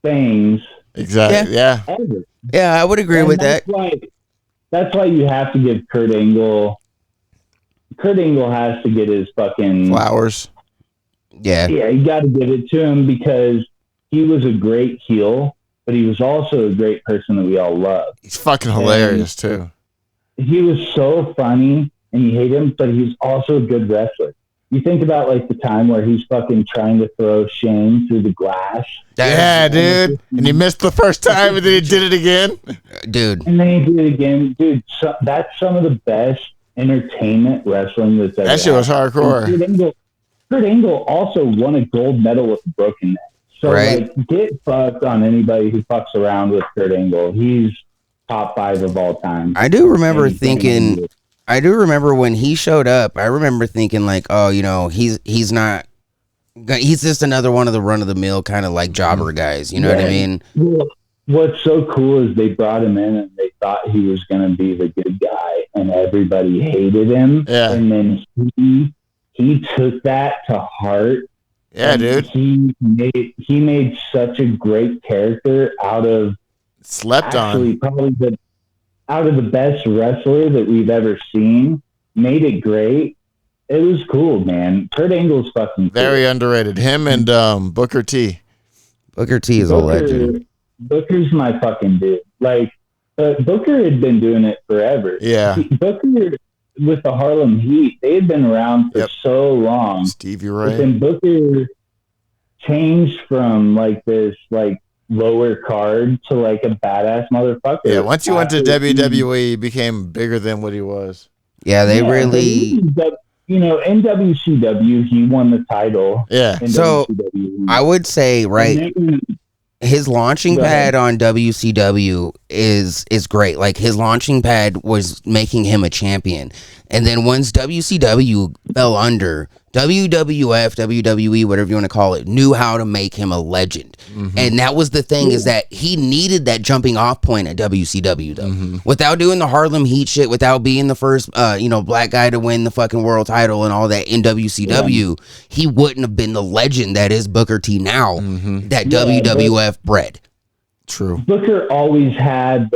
things Exactly. Yeah. ever. yeah, I would agree And with that. That's why you have to give Kurt Angle. Kurt Angle has to get his fucking Flowers. Yeah. Yeah, you got to give it to him because he was a great heel, but he was also a great person that we all love. He's fucking hilarious too. He was so funny, and you hate him, but he's also a good wrestler. You think about like the time where he's fucking trying to throw Shane through the glass. Yeah, dude. And he missed the first time, and then he did it again. Dude. And then he did it again. Dude, that's some of the best entertainment wrestling that's ever That shit was happened. hardcore. Kurt Angle also won a gold medal with a broken neck. So, Right. like, get fucked on anybody who fucks around with Kurt Angle. He's top 5 of all time. I do remember when he showed up, I remember thinking like, oh, you know, he's just another one of the run of the mill kind of like jobber guys. You know what I mean? Well, what's so cool is they brought him in and they thought he was going to be the good guy and everybody hated him. Yeah. And then he took that to heart. Yeah, dude. He made such a great character out of probably out of the best wrestler that we've ever seen. Made it great. It was cool, man. Kurt Angle's fucking cool. Very underrated. Him and Booker T. Booker T is a legend. Booker's my fucking dude. Like, Booker had been doing it forever. Yeah. Booker with the Harlem Heat, they had been around for so long. Stevie Ray. But then Booker changed from like this like lower card to like a badass motherfucker. Yeah, once you went to WWE, he became bigger than what he was. Yeah, they really. You know, in WCW, he won the title. Yeah. So I would say, right, his launching pad on WCW is great. Like his launching pad was making him a champion. And then once WCW fell under, WWF, WWE, whatever you want to call it, knew how to make him a legend. And that was the thing, is that he needed that jumping off point at WCW though. Without doing the Harlem Heat shit, without being the first black guy to win the fucking world title and all that in WCW, he wouldn't have been the legend that is Booker T now that WWF bred. True. Booker always had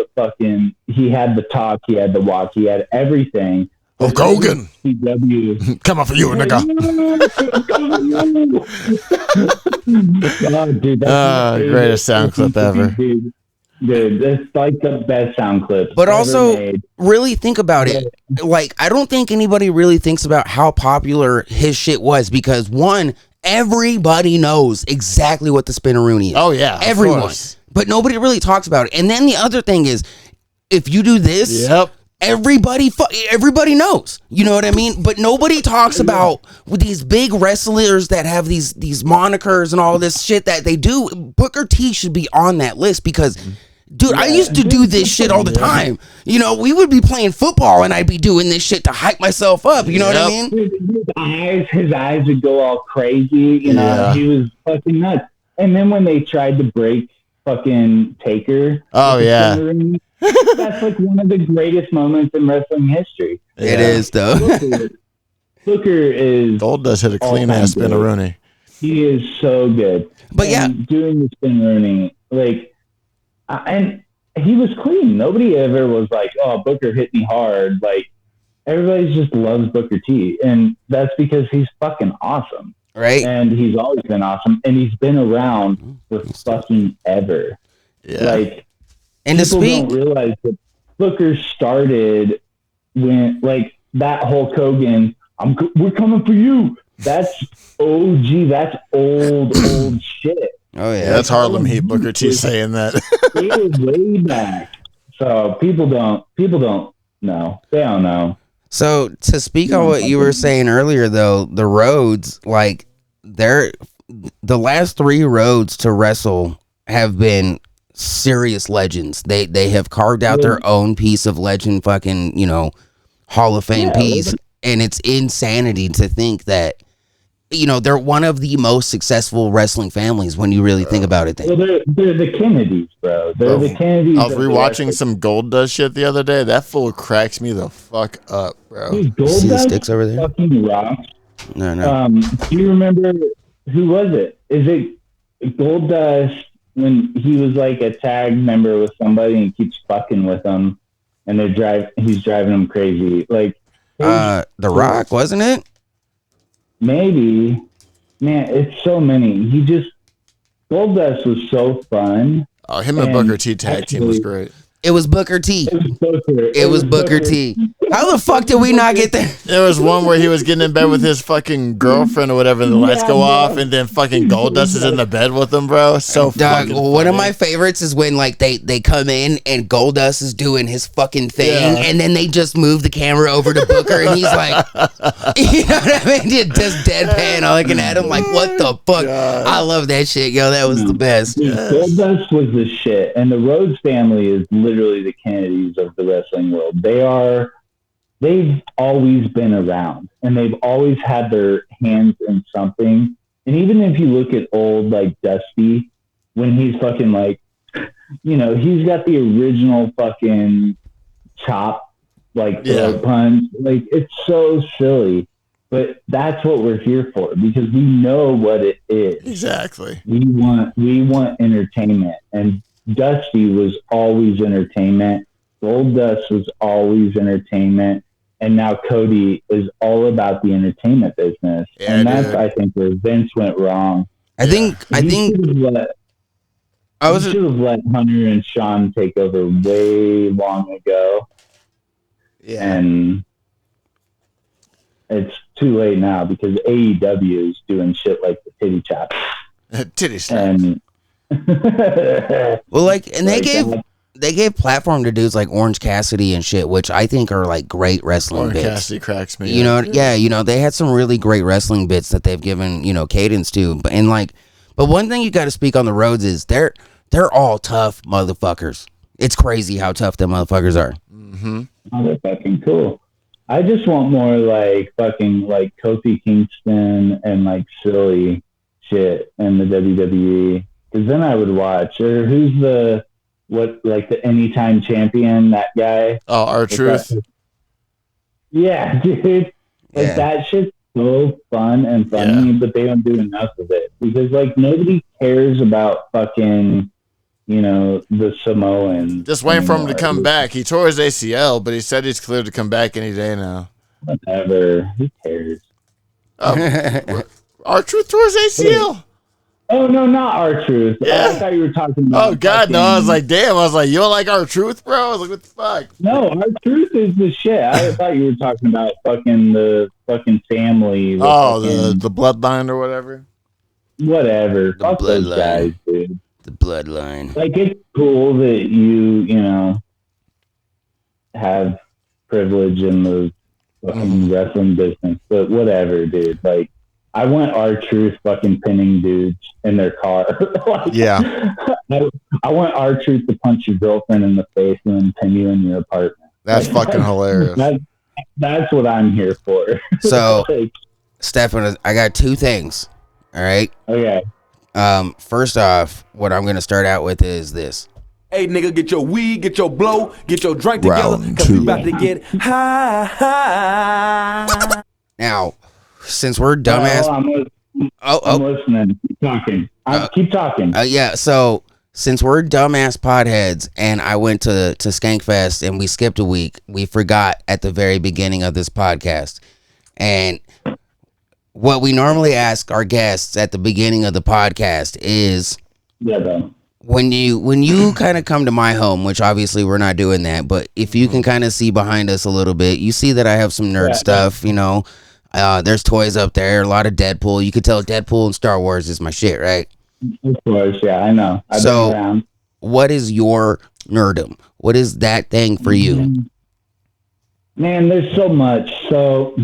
he had the talk, he had the walk, he had everything. Hulk Hogan. Coming for you, nigga. Oh, dude, greatest sound clip ever. Dude, that's like the best sound clip. But also, really think about it. Like, I don't think anybody really thinks about how popular his shit was because, one, everybody knows exactly what the Spinneroonie is. Oh, yeah. Everyone. But nobody really talks about it. And then the other thing is, if you do this, everybody knows. You know what I mean? But nobody talks about with these big wrestlers that have these monikers and all this shit that they do. Booker T should be on that list because, dude, I used to do this shit all the time. You know, we would be playing football and I'd be doing this shit to hype myself up. You know what I mean? His eyes would go all crazy. You know, he was fucking nuts. And then when they tried to break fucking Taker. Oh, yeah. That's like one of the greatest moments in wrestling history. It is, though. Booker is... Gold does hit a clean-ass Spinneroonie. He is so good. But doing the Spinneroonie, like... and he was clean. Nobody ever was like, oh, Booker hit me hard. Like, everybody just loves Booker T. And that's because he's fucking awesome. Right. And he's always been awesome. And he's been around for fucking ever. Yeah. Like, and to speak, don't realize that Booker started when, like, that Hulk Hogan, we're coming for you. That's OG. That's old shit. Oh, yeah. That's Harlem Heat. Booker T saying that. It was way back. So people don't know. They don't know. So to speak on what you were saying earlier, though, the roads, like, the last 3 roads to wrestle have been serious legends. They have carved out their own piece of legend, fucking, Hall of Fame piece, and it's insanity to think that, they're one of the most successful wrestling families when you really think about it. Well, they're the Kennedys, bro. They're the Kennedys. I was rewatching some Gold Dust shit the other day. That fool cracks me the fuck up, bro. Dude, Gold See the Dust sticks over there? fucking rocks. No. Do you remember who was it? Is it Gold Dust when he was like a tag member with somebody and keeps fucking with them, and he's driving them crazy? Like The Rock, wasn't it? Maybe. man, it's so many. Goldust was so fun. Oh, him and Booker T tag team was great. It was Booker T. It was Booker T. How the fuck did we not get there? There was one where he was getting in bed with his fucking girlfriend or whatever, and the lights go off, and then fucking Goldust is in the bed with him, bro. So Dog, fucking one of funny. my favorites is when like they come in and Goldust is doing his fucking thing, and then they just move the camera over to Booker, and he's like, you know what I mean? Just deadpan, looking at him like, what the fuck? I love that shit, yo. That was the best. Dude, Goldust was the shit, and the Rhodes family is literally the Kennedys of the wrestling world. They've always been around, and they've always had their hands in something. And even if you look at old like Dusty, when he's fucking like, you know, he's got the original fucking chop, like throat punch. Like, it's so silly, but that's what we're here for, because we know what it is. Exactly. We want entertainment, and Dusty was always entertainment. Goldust was always entertainment, and now Cody is all about the entertainment business, and that's dude. I think where Vince went wrong. I think He should have let Hunter and Sean take over way long ago. Yeah. And it's too late now, because AEW is doing shit like the titty chop. Titty slap. And well, like, and Like they gave platform to dudes like Orange Cassidy and shit, which I think are like great wrestling Orange bits. Cassidy cracks me. You know, you know, they had some really great wrestling bits that they've given, you know, cadence to. But one thing you got to speak on the Rhodes is they're all tough motherfuckers. It's crazy how tough them motherfuckers are. Mm-hmm. Oh, they're fucking cool. I just want more like fucking like Kofi Kingston and like silly shit in the WWE, because then I would watch. Or who's the anytime champion? That guy. Oh, R-Truth. Yeah, dude. Like that shit's so fun and funny, but they don't do enough of it, because like nobody cares about fucking, you know, the Samoans. Just waiting for him to come back. He tore his ACL, but he said he's cleared to come back any day now. Whatever. Who cares? R-Truth tore his ACL. Oh, no, not R-Truth. Yeah. I thought you were talking about... Oh, God, no. I was like, damn. I was like, you don't like R-Truth, bro? I was like, what the fuck? No, R-Truth is the shit. I thought you were talking about fucking the fucking family. Oh, the bloodline or whatever? Whatever. Fuck those guys, dude. The bloodline. Like, it's cool that you know, have privilege in the fucking wrestling business, but whatever, dude. Like, I want R-Truth fucking pinning dudes in their car. Like, yeah. I want R-Truth to punch your girlfriend in the face and then pin you in your apartment. That's fucking hilarious. That's what I'm here for. So, like, Stefan, I got two things. All right. Okay. First off, what I'm going to start out with is this. Hey, nigga, get your weed, get your blow, get your drink together, Round because we two. about to get high. Now, since we're dumbass... I'm listening. Keep talking. Keep talking. Yeah, so since we're dumbass potheads and I went to Skankfest and we skipped a week, we forgot at the very beginning of this podcast. And what we normally ask our guests at the beginning of the podcast is, when you kind of come to my home, which obviously we're not doing that, but if you can kind of see behind us a little bit, you see that I have some nerd stuff, you know. There's toys up there, a lot of Deadpool. You could tell Deadpool and Star Wars is my shit, right? Of course, yeah, I know. I've been around. What is your nerdum? What is that thing for you? Man, there's so much. So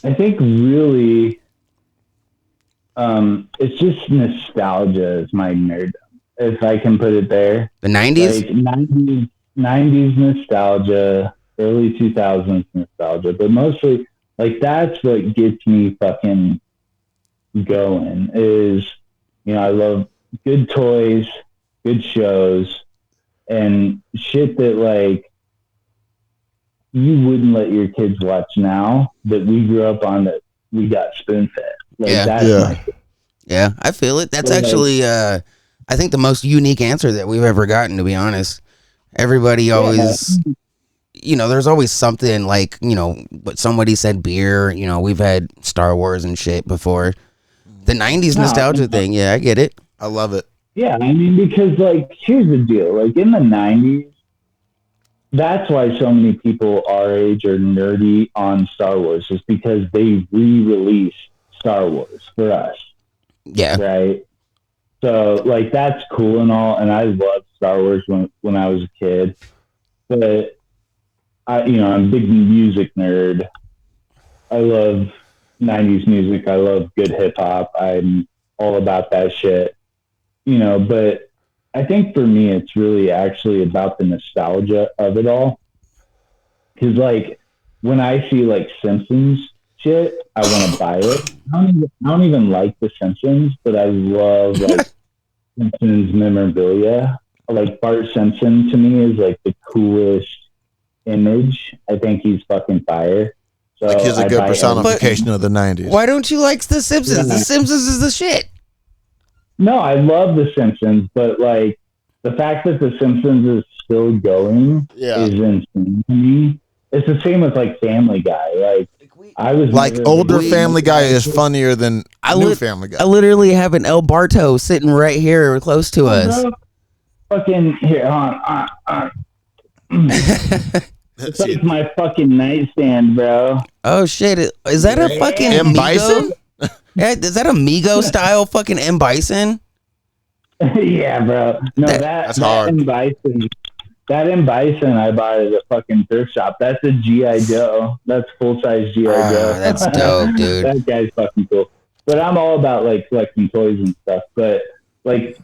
I think really it's just nostalgia is my nerdum, if I can put it there. The 90s? Like 90s nostalgia, early 2000s nostalgia, but mostly like that's what gets me fucking going is, you know, I love good toys, good shows, and shit that like you wouldn't let your kids watch now that we grew up on, that we got spoon fed. Like, Yeah, I feel it. That's actually I think the most unique answer that we've ever gotten, to be honest. Everybody always there's always something like, what somebody said beer, we've had Star Wars and shit before. The 90s nostalgia thing, yeah, I get it. I love it. Yeah, I mean, because, like, here's the deal. Like, in the 90s, that's why so many people our age are nerdy on Star Wars, is because they re-released Star Wars for us. Yeah. Right? So, like, that's cool and all, and I loved Star Wars when I was a kid. But, I'm a big music nerd. I love 90s music. I love good hip-hop. I'm all about that shit. But I think for me, it's really actually about the nostalgia of it all. Because, like, when I see, like, Simpsons shit, I want to buy it. I don't even like The Simpsons, but I love, like, Simpsons memorabilia. Like, Bart Simpson, to me, is, like, the coolest image. I think he's fucking fire. So Like, he's a I good buy personification of the 90s. Why don't you like The Simpsons? Yeah. The Simpsons is the shit. No, I love The Simpsons, but, like, the fact that The Simpsons is still going is insane to me. It's the same with, like, Family Guy. Like, I was Like, never- older Family Guy is funnier than new Family Guy. I literally have an El Barto sitting right here close to us. Bro, fucking here, it's like my fucking nightstand, bro. Oh shit! Is that a fucking M. Migo? Bison? Yeah, is that a Migo style fucking M Bison? Yeah, bro. No, That's hard. M. Bison. That M. Bison I bought at a fucking thrift shop. That's a G.I. Joe. That's full size G.I. Joe. That's dope, dude. That guy's fucking cool. But I'm all about, like, collecting toys and stuff. But, like,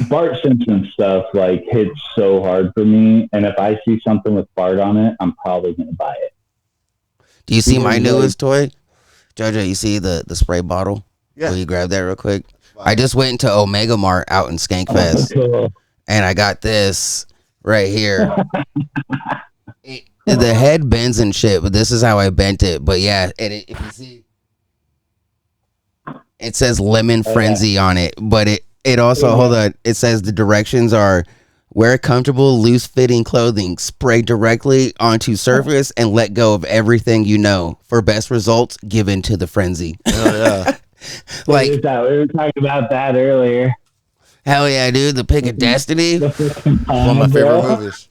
Bart Simpson stuff, like, hits so hard for me. And if I see something with Bart on it, I'm probably gonna buy it. Do you see my newest toy, Jojo? You see the spray bottle? Yeah. Will you grab that real quick? I just went into Omega Mart out in Skankfest, Cool. and I got this right here. The head bends and shit, but this is how I bent it. But yeah, and if you see, it says Lemon Frenzy on it, but it also, hold on, it says the directions are: wear comfortable, loose-fitting clothing, spray directly onto surface, and let go of everything you know. For best results, give in to the frenzy. Oh, yeah. Like, we were talking about that earlier. hell yeah, dude, the pick of destiny. One of my favorite movies.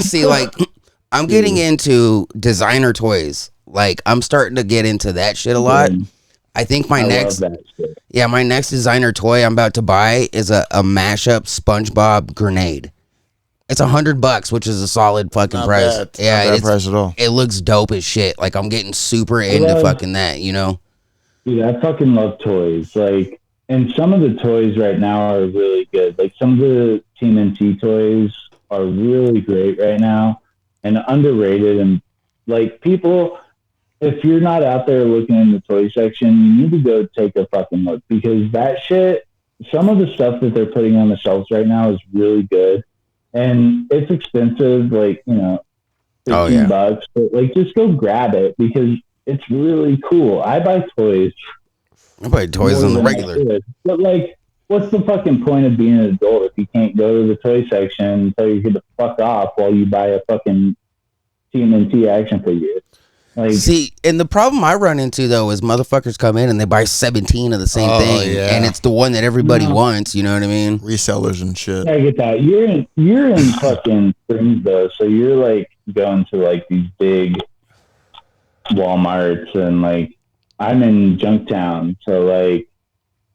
See, like, I'm getting into designer toys. Like, I'm starting to get into that shit a lot. I think my next designer toy I'm about to buy is a mashup SpongeBob grenade. It's $100, which is a solid fucking Not price. bad. Yeah, Not bad price at all. It looks dope as shit. Like, I'm getting super into fucking that, Dude, I fucking love toys. Like, and some of the toys right now are really good. Like, some of the TMNT toys are really great right now and underrated. And, like, people, if you're not out there looking in the toy section, you need to go take a fucking look, because that shit, some of the stuff that they're putting on the shelves right now is really good. And it's expensive, like, $15, but, like, just go grab it, because it's really cool. I buy toys. I buy toys on the regular. But, like, what's the fucking point of being an adult if you can't go to the toy section and tell you to fuck off while you buy a fucking TMNT action figure? Like, see, and the problem I run into, though, is motherfuckers come in and they buy 17 of the same thing, and it's the one that everybody wants. You know what I mean? Resellers and shit. I get that. You're in fucking Springs, though, so you're, like, going to, like, these big Walmarts, and, like, I'm in Junktown, so, like,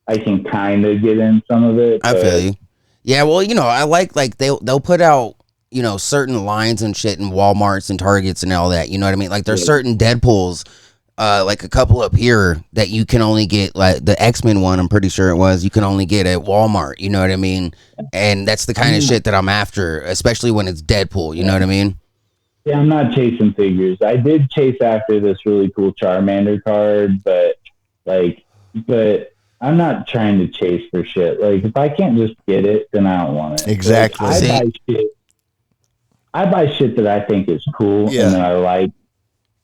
I can kind of get in some of it. I feel you. Yeah, well, I like they'll put out, certain lines and shit in Walmarts and Targets and all that. You know what I mean? Like, there's certain Deadpools, like a couple up here that you can only get, like the X-Men one, I'm pretty sure it was, you can only get at Walmart. You know what I mean? And that's the kind of shit that I'm after, especially when it's Deadpool. You know what I mean? Yeah, I'm not chasing figures. I did chase after this really cool Charmander card, but I'm not trying to chase for shit. Like, if I can't just get it, then I don't want it. Exactly. Like, I buy shit that I think is cool and that I like,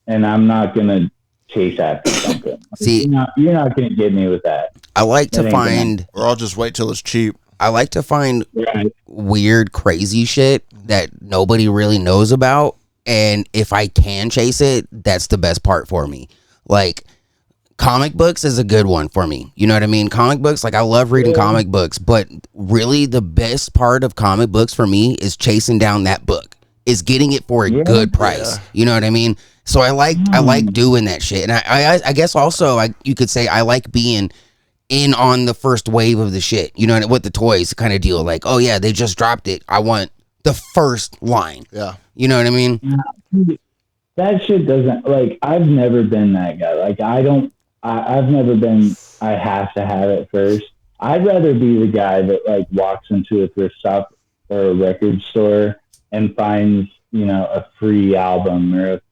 and I'm not gonna chase after something. See, you're not gonna get me with that. I like to find, or I'll just wait till it's cheap. I like to find weird, crazy shit that nobody really knows about. and if I can chase it, that's the best part for me. Like, comic books is a good one for me. You know what I mean? Comic books, like I love reading comic books, but really the best part of comic books for me is chasing down that book, is getting it for a good price. You know what I mean? So I like doing that shit. And I guess also you could say I like being in on the first wave of the shit. You know, with the toys kind of deal. Like, oh yeah, they just dropped it. I want the first line. Yeah. You know what I mean? That shit doesn't, like, I've never been that guy. Like, I've never been, I have to have it first. I'd rather be the guy that, like, walks into a thrift shop or a record store and finds, you know, a free album or,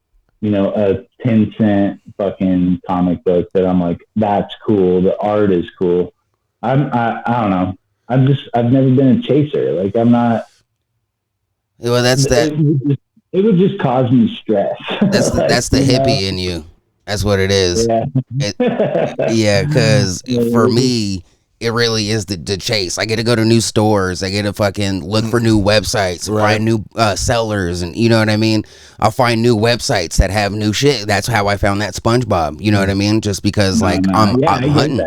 a 10-cent fucking comic book that I'm like, that's cool. The art is cool. I don't know. I've never been a chaser. Like, I'm not. Well, that's that. It would just cause me stress. That's the hippie in you. That's what it is. Yeah. Because for me, it really is the chase. I get to go to new stores. I get to fucking look for new websites, find new sellers, and you know what I mean? I'll find new websites that have new shit. That's how I found that SpongeBob. You know what I mean? Just because, like, I'm hunting.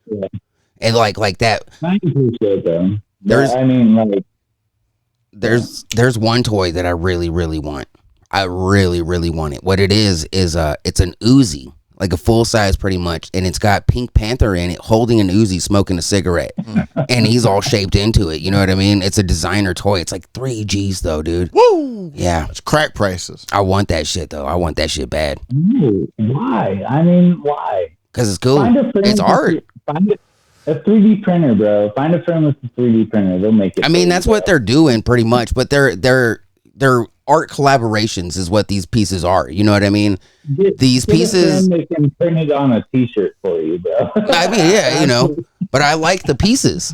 Yeah. And like that. I appreciate them. There's one toy that I really, really want. I really, really want it. What it is it's an Uzi, like a full size pretty much, and it's got Pink Panther in it holding an Uzi smoking a cigarette. And he's all shaped into it. You know what I mean? It's a designer toy. It's like 3 G's though, dude. Woo! Yeah. It's crack prices. I want that shit though. I want that shit bad. Why? I mean, why? Because it's cool. It's art. Find a 3D printer, bro. Find a friend with a 3D printer. They'll make it. I mean, that's what they're doing pretty much, but they're art collaborations is what these pieces are. You know what I mean? These pieces, they can print it on a t-shirt for you, bro. I mean, yeah, but I like the pieces.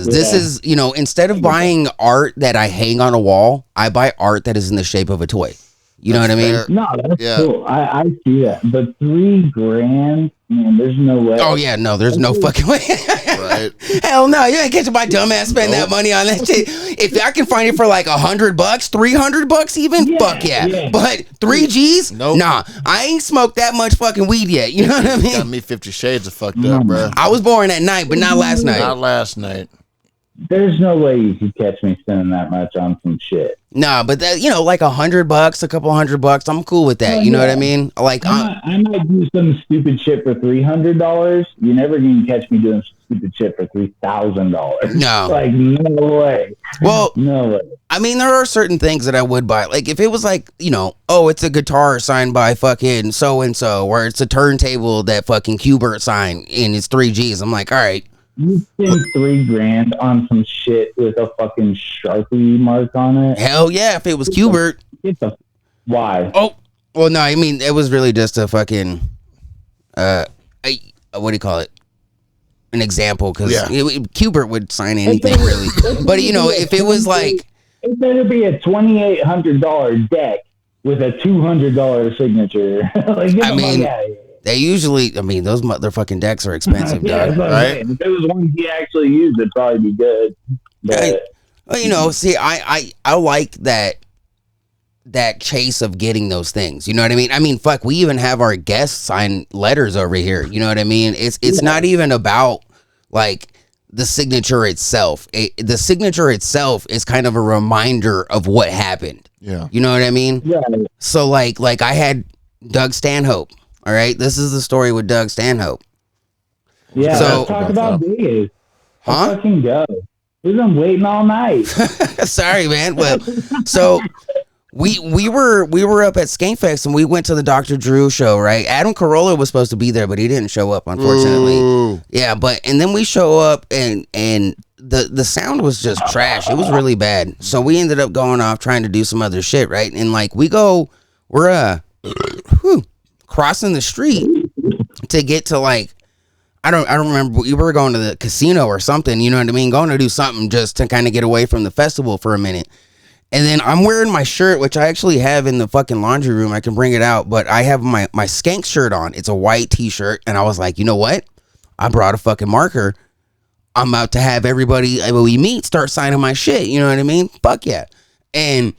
This is, instead of buying art that I hang on a wall, I buy art that is in the shape of a toy. You know what I mean? No, that's cool. I see that. But $3,000, man, there's no way. Oh yeah, no, there's no fucking way. Right. Hell no, you ain't catching my dumb ass spend that money on that shit. If I can find it for like $100, $300 even, fuck yeah. But 3 G's, nah, I ain't smoked that much fucking weed yet. You know what I mean? Got me 50 Shades of fucked up, bro. I was born at night, but not last night. Not last night. There's no way you could catch me spending that much on some shit. Nah, but that, like $100, a couple $100, I'm cool with that. You know what I mean? Like, I might do some stupid shit for $300. You're never gonna catch me doing some stupid shit for $3,000. No, like no way. Well, no way. I mean, there are certain things that I would buy. Like if it was like, oh, it's a guitar signed by fucking so and so, or it's a turntable that fucking Qbert signed and it's 3 G's. I'm like, all right. You spend $3,000 on some shit with a fucking Sharpie mark on it? Hell yeah, if it was Qbert. Why? Oh, well, no, I mean, it was really just a fucking, what do you call it? An example, because Qbert would sign anything, really. But, if it was like... It better be a $2,800 deck with a $200 signature. I mean... They usually, those motherfucking decks are expensive, dog. Right? If it was one he actually used, it'd probably be good. But, see, I like that chase of getting those things. You know what I mean? I mean, fuck, we even have our guests sign letters over here. You know what I mean? It's not even about like the signature itself. The signature itself is kind of a reminder of what happened. Yeah. You know what I mean? Yeah. So like I had Doug Stanhope. All right, this is the story with Doug Stanhope. Yeah, so, let's talk about Vegas. Huh? Fucking go. We've been waiting all night. Sorry, man. Well, so we were up at Skankfest and we went to the Dr. Drew show, right? Adam Carolla was supposed to be there, but he didn't show up, unfortunately. Ooh. Yeah, and then we show up and the sound was just trash. It was really bad. So we ended up going off trying to do some other shit, right? And like we're crossing the street to get to like I don't remember, we were going to the casino or something, you know what I mean, going to do something just to kind of get away from the festival for a minute. And then I'm wearing my shirt, which I actually have in the fucking laundry room. I can bring it out, but I have my Skank shirt on. It's a white t-shirt, and I was like, you know what, I brought a fucking marker. I'm about to have everybody we meet start signing my shit, you know what I mean? Fuck yeah. And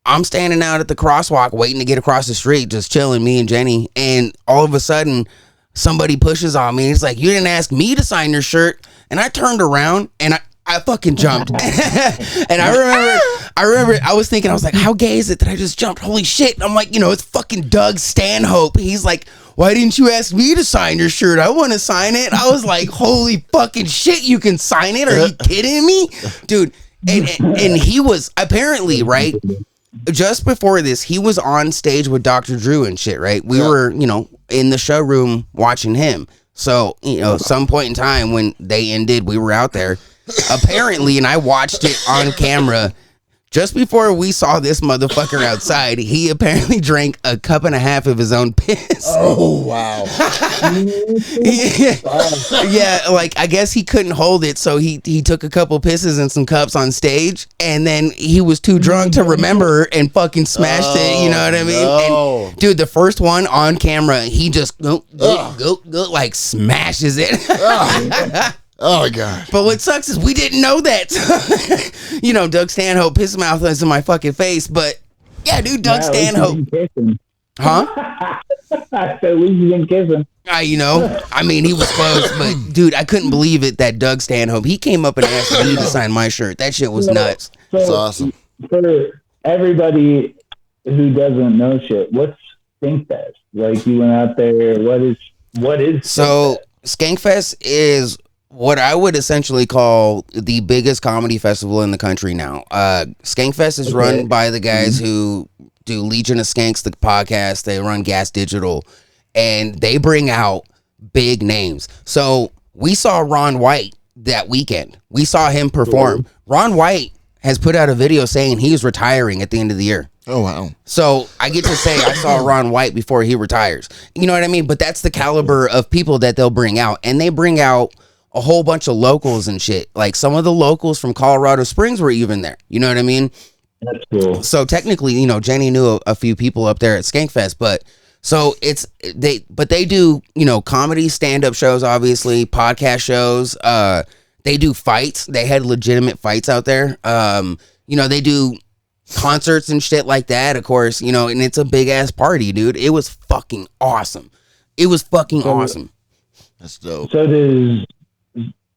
I'm standing out at the crosswalk waiting to get across the street, just chilling, me and Jenny. And all of a sudden, somebody pushes on me. It's like, you didn't ask me to sign your shirt. And I turned around and I fucking jumped. And I remember I was thinking, I was like, how gay is it that I just jumped? Holy shit. I'm like, it's fucking Doug Stanhope. He's like, why didn't you ask me to sign your shirt? I want to sign it. I was like, holy fucking shit, you can sign it? Are you kidding me? Dude, and he was apparently, right? Just before this, he was on stage with Dr. Drew and shit, right? We were, in the showroom watching him. So, some point in time when they ended, we were out there. Apparently, and I watched it on camera, just before we saw this motherfucker outside, he apparently drank a cup and a half of his own piss. Oh, wow. Yeah, like, I guess he couldn't hold it, so he took a couple pisses and some cups on stage, and then he was too drunk to remember and fucking smashed it, you know what I mean? No. And, dude, the first one on camera, he just like smashes it. Oh my god! But what sucks is we didn't know that. Doug Stanhope, his mouth was in my fucking face. But yeah, dude, Doug Stanhope, huh? I said, at least you didn't kiss him. I mean, he was close, but dude, I couldn't believe it that Doug Stanhope, he came up and asked me to sign my shirt. That shit was nuts. That's awesome. For everybody who doesn't know shit, what's Skankfest? Like, you went out there. What is? So Skankfest is what I would essentially call the biggest comedy festival in the country now. Skankfest is run by the guys who do Legion of Skanks, the podcast. They run Gas Digital, and they bring out big names. So we saw Ron White that weekend. We saw him perform. Ron White has put out a video saying he's retiring at the end of the year. Oh, wow. So I get to say I saw Ron White before he retires. You know what I mean? But that's the caliber of people that they'll bring out. And they bring out a whole bunch of locals and shit. Like some of the locals from Colorado Springs were even there. You know what I mean? That's cool. So technically, Jenny knew a few people up there at Skankfest, but so they do, comedy stand-up shows, obviously, podcast shows. They do fights. They had legitimate fights out there. They do concerts and shit like that, of course, and it's a big ass party, dude. It was fucking awesome. Awesome. That's dope. So does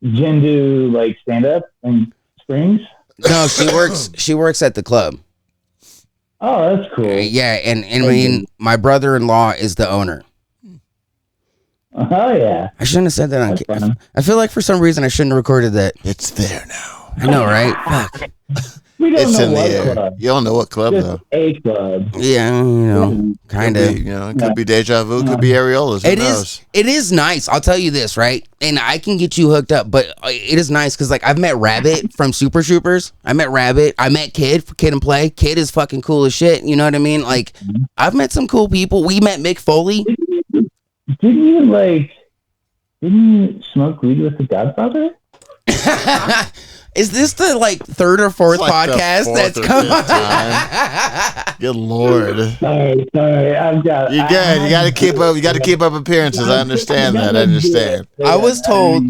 Jen do like stand up in Springs? No, she works at the club. Oh, that's cool. Yeah, and I mean, my brother-in-law is the owner. Oh yeah. I shouldn't have said that on camera. I feel like for some reason I shouldn't have recorded that. It's there now. I know, right? Fuck. We don't It's know in the what air. club. You don't know what club Just though. a club. Yeah, kind Could of. be, it could be Deja Vu, could be Areolas. Who knows? It is nice. I'll tell you this, right? And I can get you hooked up, but it is nice because, like, I've met Rabbit from Super Troopers. I met Rabbit. I met Kid for Kid and Play. Kid is fucking cool as shit. You know what I mean? Like, I've met some cool people. We met Mick Foley. Didn't you smoke weed with the Godfather? Is this the third or fourth It's like the podcast fourth that's or come fifth time. Good lord. Sorry. I've got. You good. You gotta keep up. You gotta keep up appearances. I understand that. I understand. I was told.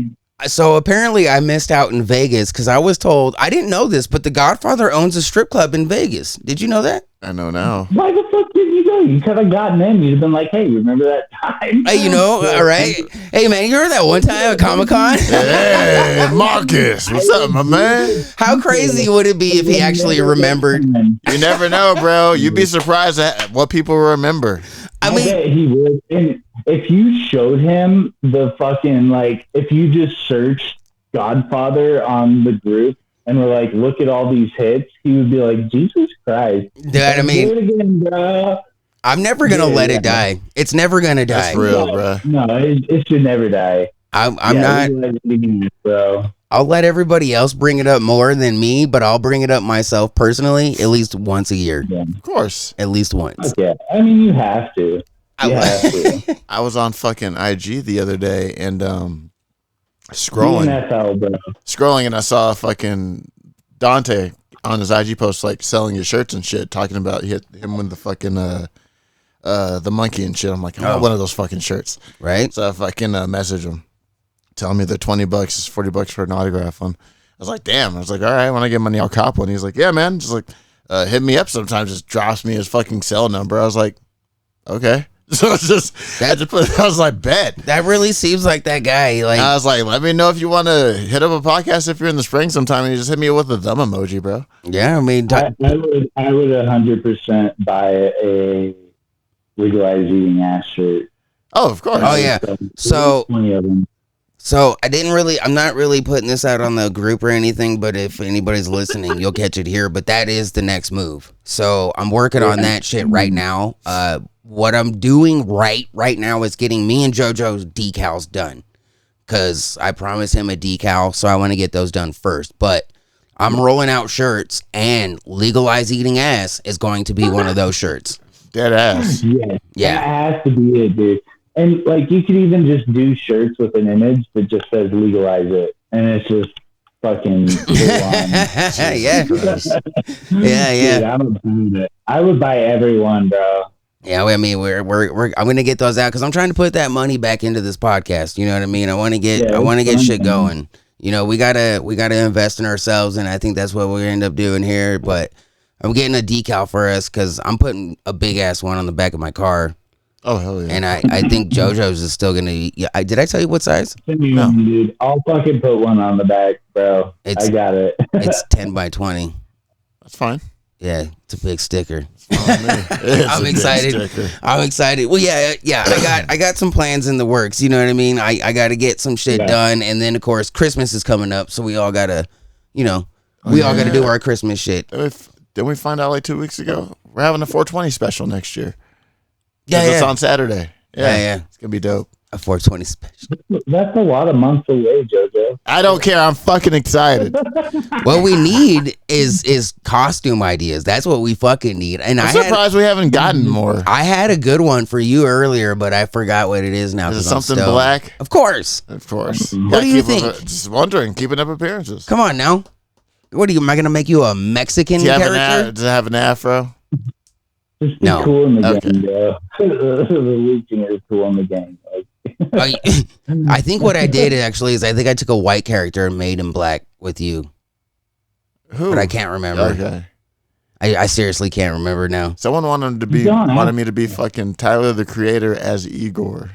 So apparently I missed out in Vegas because I was told, I didn't know this, but the Godfather owns a strip club in Vegas. Did you know that? I know now. Why the fuck did you go? You could have gotten in. You'd have been like, hey, remember that time? Hey, all right. Hey, man, you remember that one time at Comic-Con? Hey, Marcus. What's up, my man? How crazy would it be if he actually remembered? You never know, bro. You'd be surprised at what people remember. I bet he would. And if you showed him the fucking, if you just searched Godfather on the group and were like, look at all these hits, he would be like, Jesus Christ. Dude, I mean, do it again, bro. I'm never going to let it die. It's never going to die. That's real, bro. No, it should never die. I'm not. Bro. I'll let everybody else bring it up more than me, but I'll bring it up myself personally at least once a year. Yeah. Of course. At least once. Okay. I mean, you have to. You have to. I was on fucking IG the other day and scrolling, and I saw fucking Dante on his IG post selling his shirts and shit, talking about him with the fucking the monkey and shit. I'm like, I want one of those fucking shirts, right? So I fucking message him, telling me they're $20, it's $40 for an autograph one. I was like, damn. I was like, all right, when I get money, I'll cop one. He's like, yeah, man. Just like, hit me up sometimes, just drops me his fucking cell number. I was like, okay. So it's just, I was like, bet. That really seems like that guy. Like, I was like, let me know if you want to hit up a podcast if you're in the spring sometime, and you just hit me with a thumb emoji, bro. yeah, I mean, I would 100% buy a legalized eating ass shirt. Oh, of course. Oh, yeah. So, 20 of them. So I'm not really putting this out on the group or anything, but if anybody's listening, you'll catch it here. But that is the next move. So I'm working on that shit right now. What I'm doing right now is getting me and JoJo's decals done. Cause I promised him a decal, so I want to get those done first. But I'm rolling out shirts, and legalize eating ass is going to be one of those shirts. Dead ass. Yeah. That has to be it, dude. And like, you could even just do shirts with an image that just says legalize it, and it's just fucking yeah. Dude, I would buy every one, bro. Yeah, I mean, I'm gonna get those out because I'm trying to put that money back into this podcast. You know what I mean? I want to get shit going. You know, we gotta invest in ourselves, and I think that's what we end up doing here. But I'm getting a decal for us because I'm putting a big ass one on the back of my car. Oh, hell yeah. And I think JoJo's is still going to... Yeah, did I tell you what size? No. Dude, I'll fucking put one on the back, bro. I got it. It's 10 by 20. That's fine. Yeah, it's a big sticker. I'm excited. I'm excited. Well, yeah. I got some plans in the works. You know what I mean? I got to get some shit done. And then, of course, Christmas is coming up. So we all got to, all got to do our Christmas shit. Didn't we find out like 2 weeks ago? We're having a 420 special next year. Yeah, it's on Saturday. Yeah. It's gonna be dope. A 420 special. That's a lot of months away, JoJo. I don't care. I'm fucking excited. What we need is costume ideas. That's what we fucking need. And I'm surprised we haven't gotten more. I had a good one for you earlier, but I forgot what it is now. Is it something black? Of course. What do you think? Just wondering. Keeping up appearances. Come on now. What are you? Am I gonna make you a Mexican character? Does it have an afro? Just be cool in the game, bro. The leeching is cool in the game. I think what I did actually is I think I took a white character and made him black with you. Who? But I can't remember. Okay. I seriously can't remember now. Someone wanted me to be fucking Tyler the Creator as Igor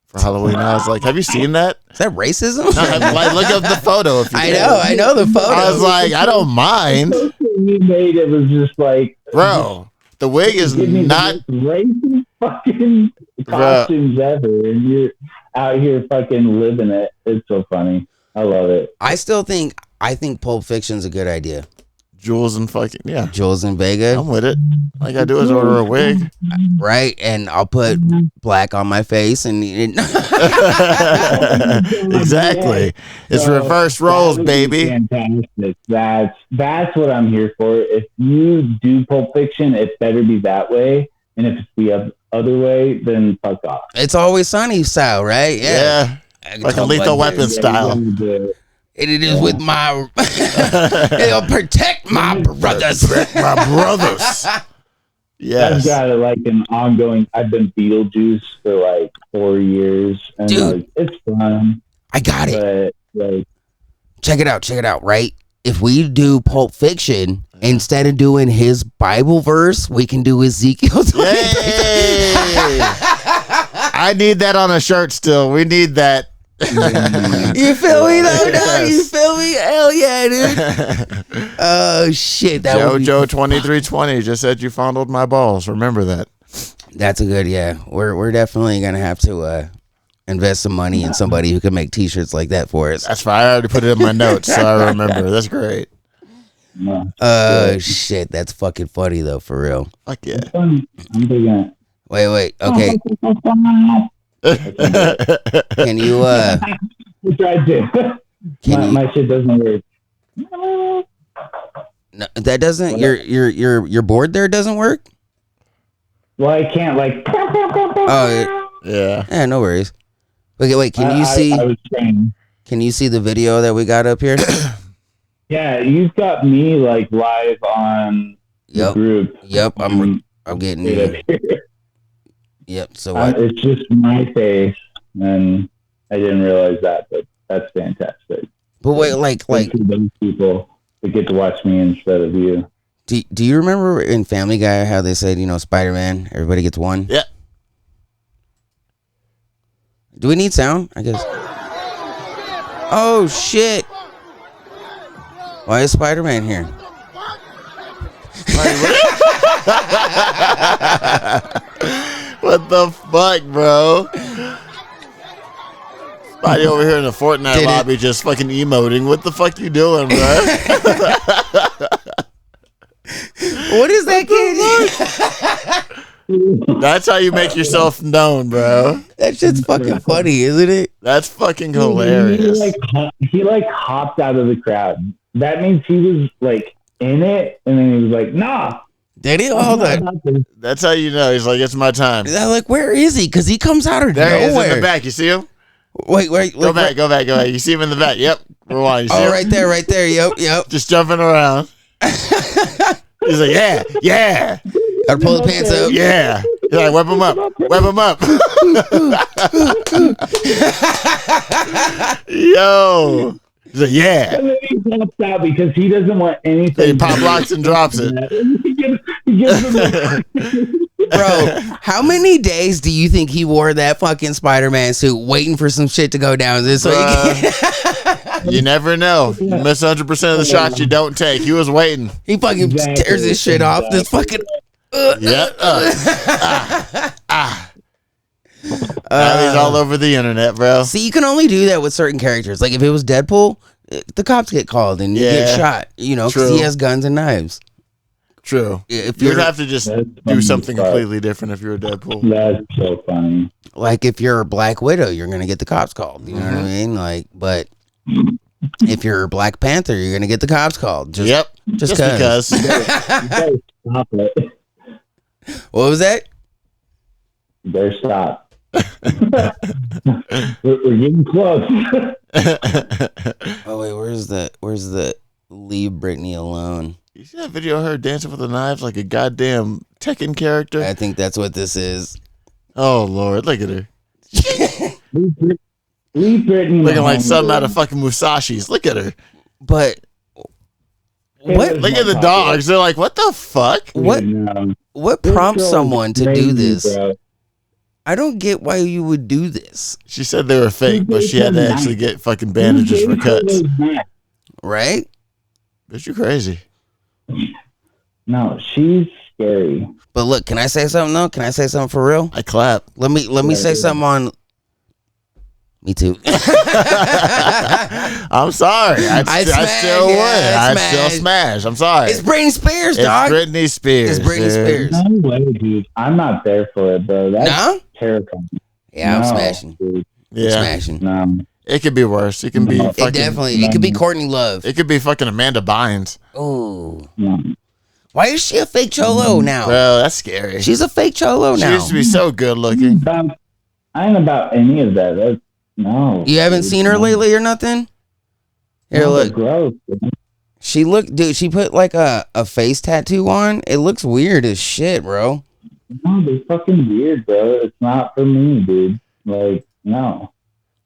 for Halloween. I was like, have you seen that? Is that racism? No, like, look up the photo. If you I know the photo. I was like, I don't mind. You made it was just like, bro. The wig is not racist fucking costumes ever, and you're out here fucking living it. It's so funny. I love it. I think Pulp Fiction's a good idea. Jules and fucking Jules and Vega. I'm with it. All I gotta do is order a wig, right? And I'll put black on my face, and exactly. It's reverse roles, baby. Fantastic. That's what I'm here for. If you do Pulp Fiction, it better be that way. And if it's the other way, then fuck off. It's Always Sunny style, right? Yeah. Like a Lethal Weapon style. It is with my... It'll protect my brothers. Protect my brothers. Yes. I've got like an ongoing... I've been Beetlejuice for like 4 years. And dude, it's fun. I got it. But, check it out, right? If we do Pulp Fiction, instead of doing his Bible verse, we can do Ezekiel's. Yay! I need that on a shirt still. We need that. You feel me though? No, you feel me? Hell yeah, dude. Oh shit. JoJo 2320 just said you fondled my balls. Remember that. That's a good, We're definitely gonna have to invest some money in somebody who can make t-shirts like that for us. That's fine. I already put it in my notes, so I remember. That's great. Shit, that's fucking funny though, for real. Fuck yeah. Wait, okay. Can you I tried to. My shit doesn't work. No, that doesn't. Your board there doesn't work. Well, I can't like. Oh yeah. No worries. Okay, wait. Can you see? I was trained. Can you see the video that we got up here? Yeah, you've got me like live on the group. Yep, I'm getting you. Yep. So what? It's just my face, and I didn't realize that, but that's fantastic. But wait, like those people that get to watch me instead of you. Do you remember in Family Guy how they said, Spider-Man, everybody gets one? Yeah. Do we need sound? I guess. Oh, shit. Why is Spider-Man here? What the fuck, bro? Spidey over here in the Fortnite lobby just fucking emoting. What the fuck you doing, bro? What is that kid? That's how you make yourself known, bro. That shit's fucking funny, isn't it? That's fucking hilarious. He hopped out of the crowd. That means he was like in it, and then he was like, "Nah." Did he? Oh, that. That's how you know. He's like, it's my time. They're like, where is he? Because he comes out of There nowhere. he is in the back. You see him? Wait. Go back. You see him in the back. Yep. Rewind. You see him? Right there. Yep. Just jumping around. He's like, yeah. Gotta pull the pants up. Yeah. He's like, whip him up. Yo. He's like, yeah. And then he drops out because he doesn't want anything. He pop locks and drops it. He gives him Bro, how many days do you think he wore that fucking Spider-Man suit waiting for some shit to go down? You never know. You miss 100% of the shots you don't take. He was waiting. He fucking tears his shit off. This fucking. Now he's all over the internet, bro. See, you can only do that with certain characters. Like if it was Deadpool, the cops get called and you get shot. Because he has guns and knives. True. If You'd have to just do something completely different if you're a Deadpool. That's so funny. Like if you're a Black Widow, you're gonna get the cops called. You know what I mean? Like, but if you're a Black Panther, you're gonna get the cops called. Just because. You better stop it. What was that? You better stop. We're getting close. Oh wait, where's the leave Britney alone? You see that video of her dancing with the knives like a goddamn Tekken character? I think that's what this is. Oh Lord, look at her. Leave Britney Looking like something out of fucking Musashi's. Look at her. But what? Look at the dogs. They're like, what the fuck? What prompts someone to do this? Bro. I don't get why you would do this. She said they were fake, but she had to actually get fucking bandages for cuts. Right? Bitch, you crazy. No, she's scary. But look, can I say something though? Can I say something for real? I clap. Let me say something on. Me too. I'm sorry. I still would. I'd still smash. I'm sorry. It's Britney Spears, dog. It's Britney Spears. It's Britney Spears. No way, dude. I'm not there for it, bro. That's terrifying. Yeah, I'm smashing. Dude. Yeah. Smashing. No. It could be worse. It can be fucking. It could be Courtney Love. It could be fucking Amanda Bynes. Oh. No. Why is she a fake cholo now? Bro, that's scary. She's a fake cholo now. She used to be so good looking. I ain't about any of that. No. You haven't seen her lately or nothing? Here, look. Gross. She put like a face tattoo on. It looks weird as shit, bro. No, they're fucking weird, bro. It's not for me, dude. Like, no.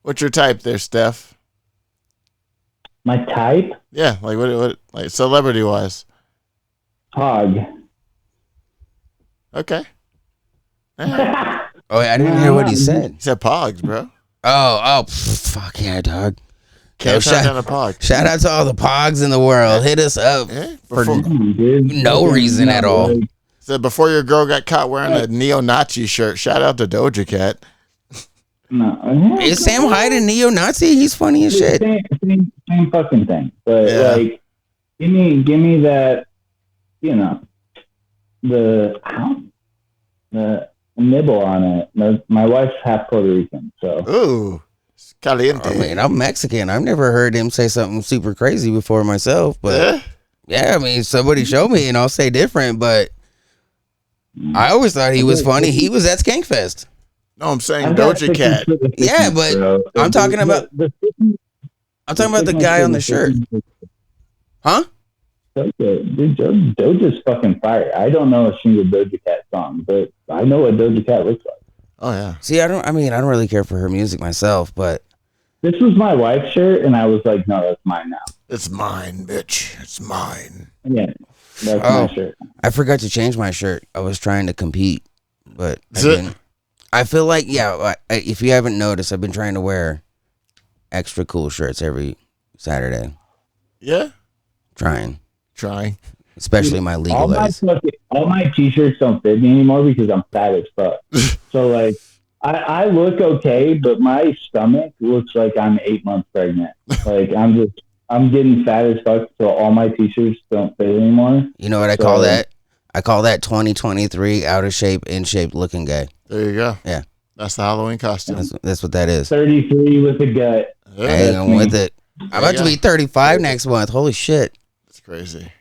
What's your type there, Steph? My type? Yeah, like what like celebrity wise. Hog. Okay. Oh, I didn't hear what he said. He said Pogs, bro. Oh, fuck yeah, dog. Can't turn down a Pog. Shout out to all the Pogs in the world. Hit us up for Dude. no reason at all. Said before your girl got caught wearing a neo-Nazi shirt. Shout out to Doja Cat. No. Is Sam Hyde a neo-Nazi? He's funny as shit. Same fucking thing. But like, give me that. The nibble on it. My wife's half Puerto Rican, so. Ooh, caliente. I mean, I'm Mexican. I've never heard him say something super crazy before myself, but yeah, I mean, somebody show me and I'll say different, but I always thought he was funny. He was at Skankfest. No, I'm saying Doja Cat. Yeah, but I'm talking about the guy on the shirt. Huh? Doja's fucking fire. I don't know if she's a Doja Cat song, but I know what Doja Cat looks like. Oh yeah. See, I don't really care for her music myself, but this was my wife's shirt, and I was like, no, that's mine now. It's mine, bitch. It's mine. Yeah. That's Oh. my shirt. I forgot to change my shirt. I was trying to compete, but I didn't. I feel like, if you haven't noticed, I've been trying to wear extra cool shirts every Saturday. Yeah. Trying. Especially my All my legalize. all my t-shirts don't fit me anymore because I'm fat as fuck. So like, I look okay, but my stomach looks like I'm 8 months pregnant. Like I'm getting fat as fuck, so all my t-shirts don't fit anymore. You know what I call that? I call that 2023 out of shape, in shape looking gay. There you go. Yeah. That's the Halloween costume. That's what that is. 33 with a gut. Hey, I'm with it. I'm about to be 35 next month. Holy shit. It's crazy.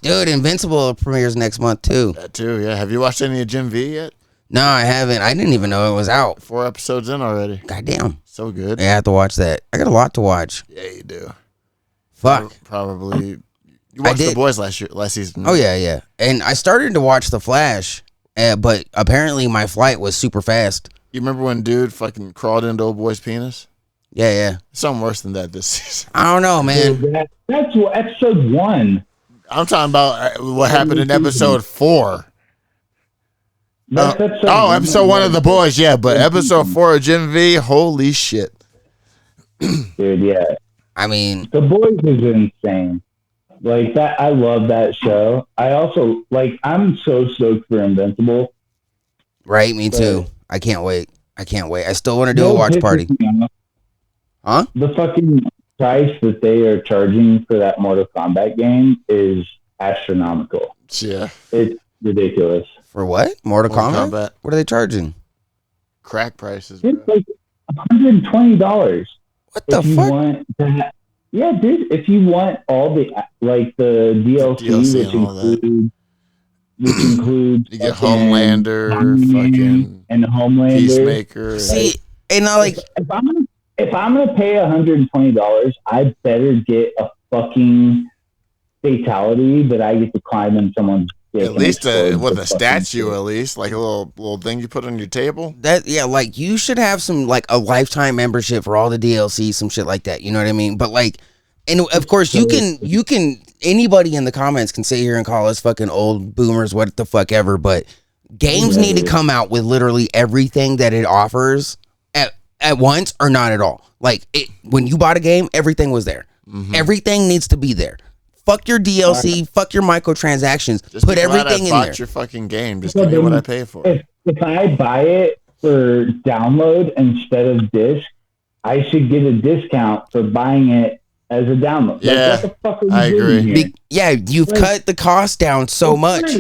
Dude, Invincible premieres next month too. That too, yeah. Have you watched any of Jim V yet? No, I haven't. I didn't even know it was out. 4 episodes in already. Goddamn. So good. Yeah, I have to watch that. I got a lot to watch. Yeah, you do. Fuck. Probably. You watched The Boys last season. Oh, yeah. And I started to watch The Flash, but apparently my flight was super fast. You remember when dude fucking crawled into old boy's penis? Yeah. Something worse than that this season. I don't know, man. Dude, that's episode 1. I'm talking about what happened in episode 4. That's episode 1 of The Boys, yeah, but episode 4 of Jim V, holy shit. Dude, yeah. I mean, The Boys is insane. Like that, I love that show. I also I'm so stoked for Invincible. right? Me too. I can't wait. I still want to do a watch party. Huh? The fucking price that they are charging for that Mortal Kombat game is astronomical. Yeah. It's ridiculous. For what? Mortal Kombat? What are they charging? Crack prices, bro. It's like $120. What the if you fuck? want that. Yeah, dude. If you want all the the DLC, which includes you get Homelander, fucking and Homelander, Peacemaker. See, and I like if I'm gonna pay $120, I better get a fucking fatality that I get to climb in someone's dick. At least with a statue, at least like a little thing you put on your table. Like you should have some like a lifetime membership for all the DLC, some shit like that. You know what I mean? But like, and of course you can anybody in the comments can sit here and call us fucking old boomers, what the fuck ever. But games need to come out with literally everything that it offers at once or not at all. Like when you bought a game, everything was there. Mm-hmm. Everything needs to be there. Fuck your DLC. Fuck your microtransactions. Just put everything in there. Your fucking game. Just give me what I pay for. If I buy it for download instead of disc, I should get a discount for buying it as a download. Yeah, what the fuck are I you agree. doing here? You've cut the cost down so much.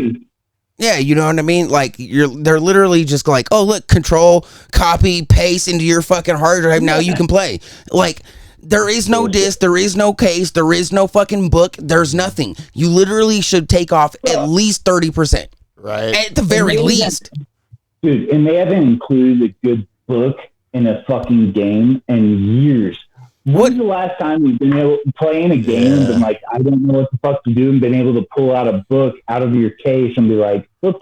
Yeah, you know what I mean? Like they're literally just like, oh look, control, copy, paste into your fucking hard drive. Now you can play. Like there is no disc, there is no case, there is no fucking book, there's nothing. You literally should take off at least 30%. Right. At the very least. Dude, and they haven't included a good book in a fucking game in years. When's the last time you've been able to play in a game and been like, I don't know what the fuck to do, and been able to pull out a book out of your case and be like, flip.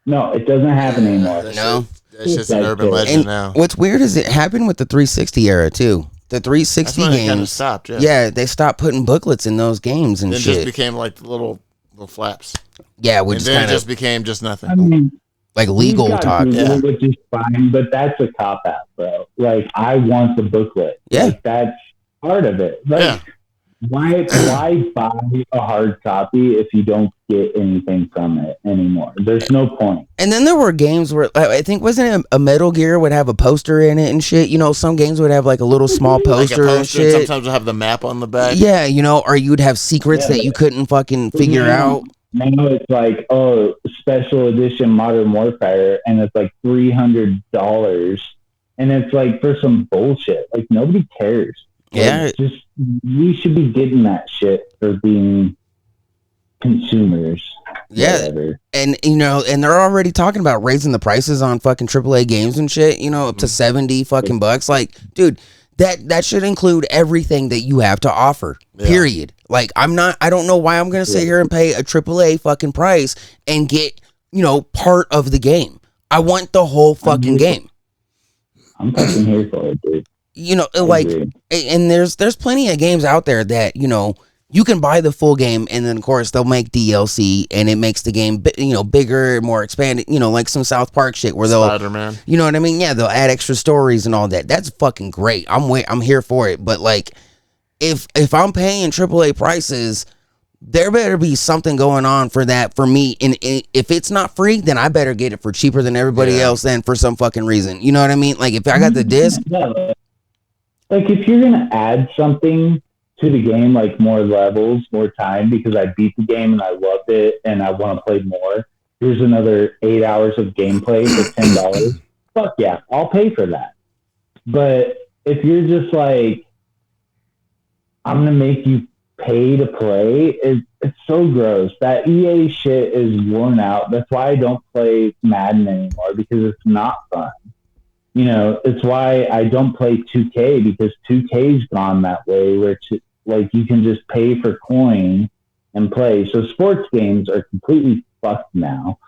No, it doesn't happen anymore. No. That's just an urban legend and now. What's weird is it happened with the 360 era too. The 360 That's when games it kinda stopped, yeah, they stopped putting booklets in those games and It shit. just became like the little flaps. Yeah, And which then kind it just of became just nothing. I mean, like legal you've got talk. Google, which is fine, but that's a cop out, bro. Like, I want the booklet. Yeah. Like, that's part of it. Like, why buy a hard copy if you don't get anything from it anymore? There's no point. And then there were games where I think wasn't it a Metal Gear would have a poster in it and shit. You know, some games would have like a little small poster, and shit. Sometimes it'll have the map on the back. Yeah, you know, or you'd have secrets that you couldn't fucking figure out. Now it's like, oh, special edition Modern Warfare, and it's like $300, and it's like for some bullshit. Like nobody cares. Yeah, like, just we should be getting that shit for being consumers. Yeah, whatever. and you know, and they're already talking about raising the prices on fucking AAA games and shit. You know, up to $70 fucking bucks. Like, dude, that should include everything that you have to offer. Yeah. Period. Like, I don't know why I'm gonna sit here and pay a AAA fucking price and get, you know, part of the game. I want the whole fucking game. I'm fucking here for it, dude. You know, like, and there's plenty of games out there that, you know, you can buy the full game, and then of course they'll make DLC, and it makes the game bigger, more expanded. Like some South Park shit where they'll Spider-Man. You know what I mean? Yeah, they'll add extra stories and all that. That's fucking great. I'm here for it. But like, if I'm paying AAA prices, there better be something going on for that for me. And if it's not free, then I better get it for cheaper than everybody else. Then for some fucking reason, you know what I mean? Like if I got the disc, like if you're gonna add something to the game, like more levels, more time, because I beat the game and I loved it and I want to play more. Here's another 8 hours of gameplay for $10. Fuck yeah, I'll pay for that. But if you're just like, I'm gonna make you pay to play, it's so gross. That EA shit is worn out. That's why I don't play Madden anymore, because it's not fun. It's why I don't play 2K, because 2K's gone that way, where it's like you can just pay for coin and play. So sports games are completely fucked now.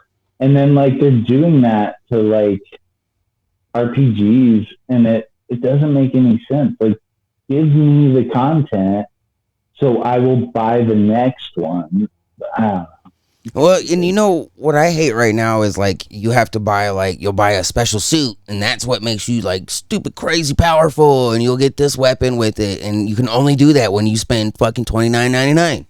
And then like they're doing that to like RPGs, and it doesn't make any sense. Like, give me the content so I will buy the next one. I don't know. well, and what I hate right now is like you have to buy you'll buy a special suit, and that's what makes you like stupid crazy powerful, and you'll get this weapon with it, and you can only do that when you spend fucking $29.99.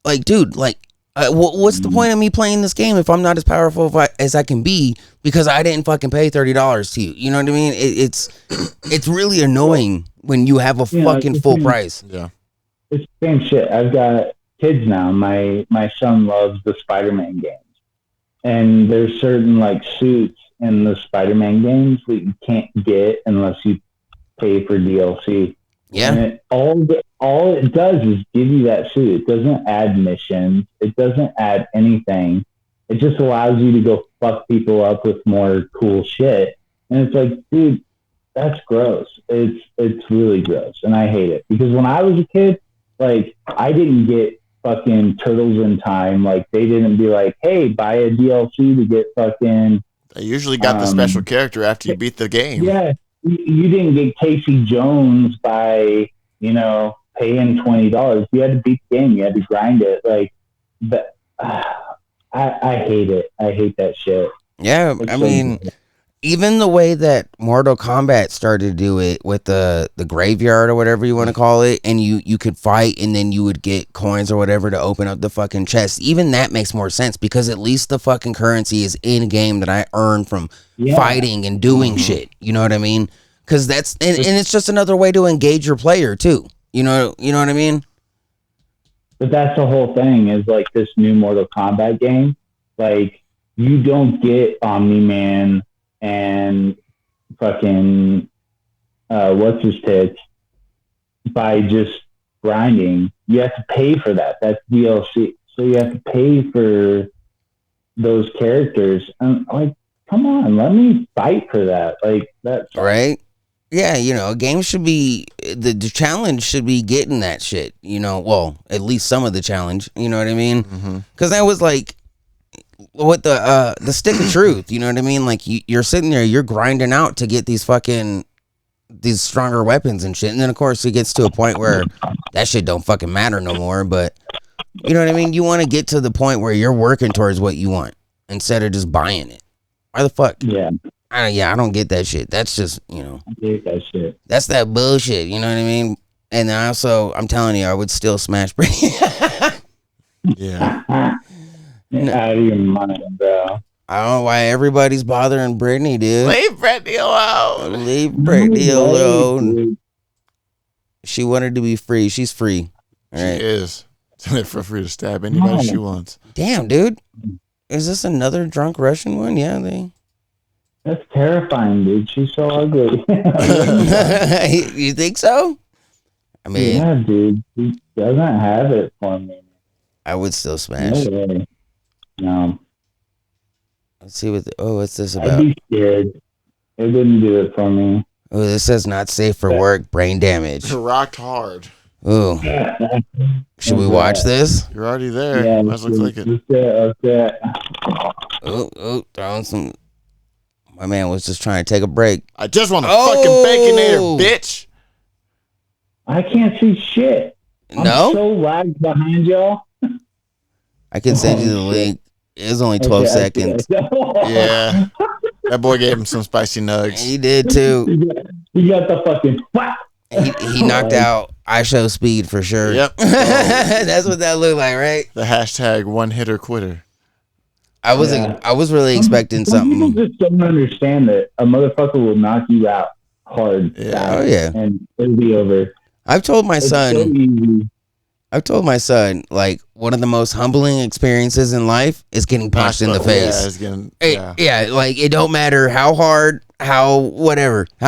Like, dude, like what's the point of me playing this game if I'm not as powerful as I can be because I didn't fucking pay $30 to you? You know what I mean? It's really annoying when you have a fucking full price. Yeah, it's the same shit. I've got kids now. My son loves the Spider-Man games, and there's certain like suits in the Spider-Man games that you can't get unless you pay for DLC. Yeah, and all it does is give you that suit. It doesn't add missions. It doesn't add anything. It just allows you to go fuck people up with more cool shit. And it's like, dude, that's gross. It's really gross, and I hate it, because when I was a kid, like, I didn't get fucking Turtles in Time. Like, they didn't be like, hey, buy a DLC to get fucking... They usually got the special character after you beat the game. Yeah, you didn't get Casey Jones by, paying $20. You had to beat the game. You had to grind it. Like, but, I hate it. I hate that shit. Yeah, I mean... Even the way that Mortal Kombat started to do it with the graveyard or whatever you want to call it, and you could fight and then you would get coins or whatever to open up the fucking chest. Even that makes more sense, because at least the fucking currency is in game that I earn from fighting and doing shit. You know what I mean? Because that's and it's just another way to engage your player too. You know what I mean? But that's the whole thing, is like this new Mortal Kombat game. Like, you don't get Omni-Man and fucking what's his tits by just grinding. You have to pay for that. That's DLC. So you have to pay for those characters. And like, come on, let me fight for that. Like, that's right. Yeah, a game should be the challenge should be getting that shit. Well, at least some of the challenge. You know what I mean? Because that was like with the stick of truth. You know what I mean? Like you're sitting there, you're grinding out to get these stronger weapons and shit, and then of course it gets to a point where that shit don't fucking matter no more. But you know what I mean? You want to get to the point where you're working towards what you want instead of just buying it. Why the fuck? Yeah. I don't get that shit. That's just, I hate that shit. That's that bullshit, you know what I mean? And then also, I'm telling you, I would still smash Britney. Yeah. Out of your mind, bro. I don't know why everybody's bothering Britney, dude. Leave Britney alone. Leave Britney alone. She wanted to be free. She's free. All right. She is. Feel free to stab anybody she wants. Damn, dude. Is this another drunk Russian one? Yeah, That's terrifying, dude. She's so ugly. You think so? I mean, yeah, dude. She doesn't have it for me. I would still smash. No way. No. Let's see what's this about? I'd be scared. It wouldn't do it for me. Oh, this says not safe for work, brain damage. Rocked hard. Ooh. Should we watch this? You're already there. Yeah, might as well click it. Okay. Oh, throwing some. My man was just trying to take a break. I just want a fucking baconator, bitch. I can't see shit. No, I'm so lagged behind y'all. I can send you the link. It was only 12 seconds. Yeah. That boy gave him some spicy nugs. He did too. You got the fucking whack. He knocked out I Show Speed for sure. Yep. That's what that looked like, right? The hashtag one hitter quitter. I was really expecting Some something. people just don't understand that a motherfucker will knock you out hard. Yeah. fast, Oh, yeah. And it'll be over. I've told my It's son. so easy. I've told my son, like, one of the most humbling experiences in life is getting punched in the face. Yeah, it's getting, Yeah, like, it don't matter how hard, how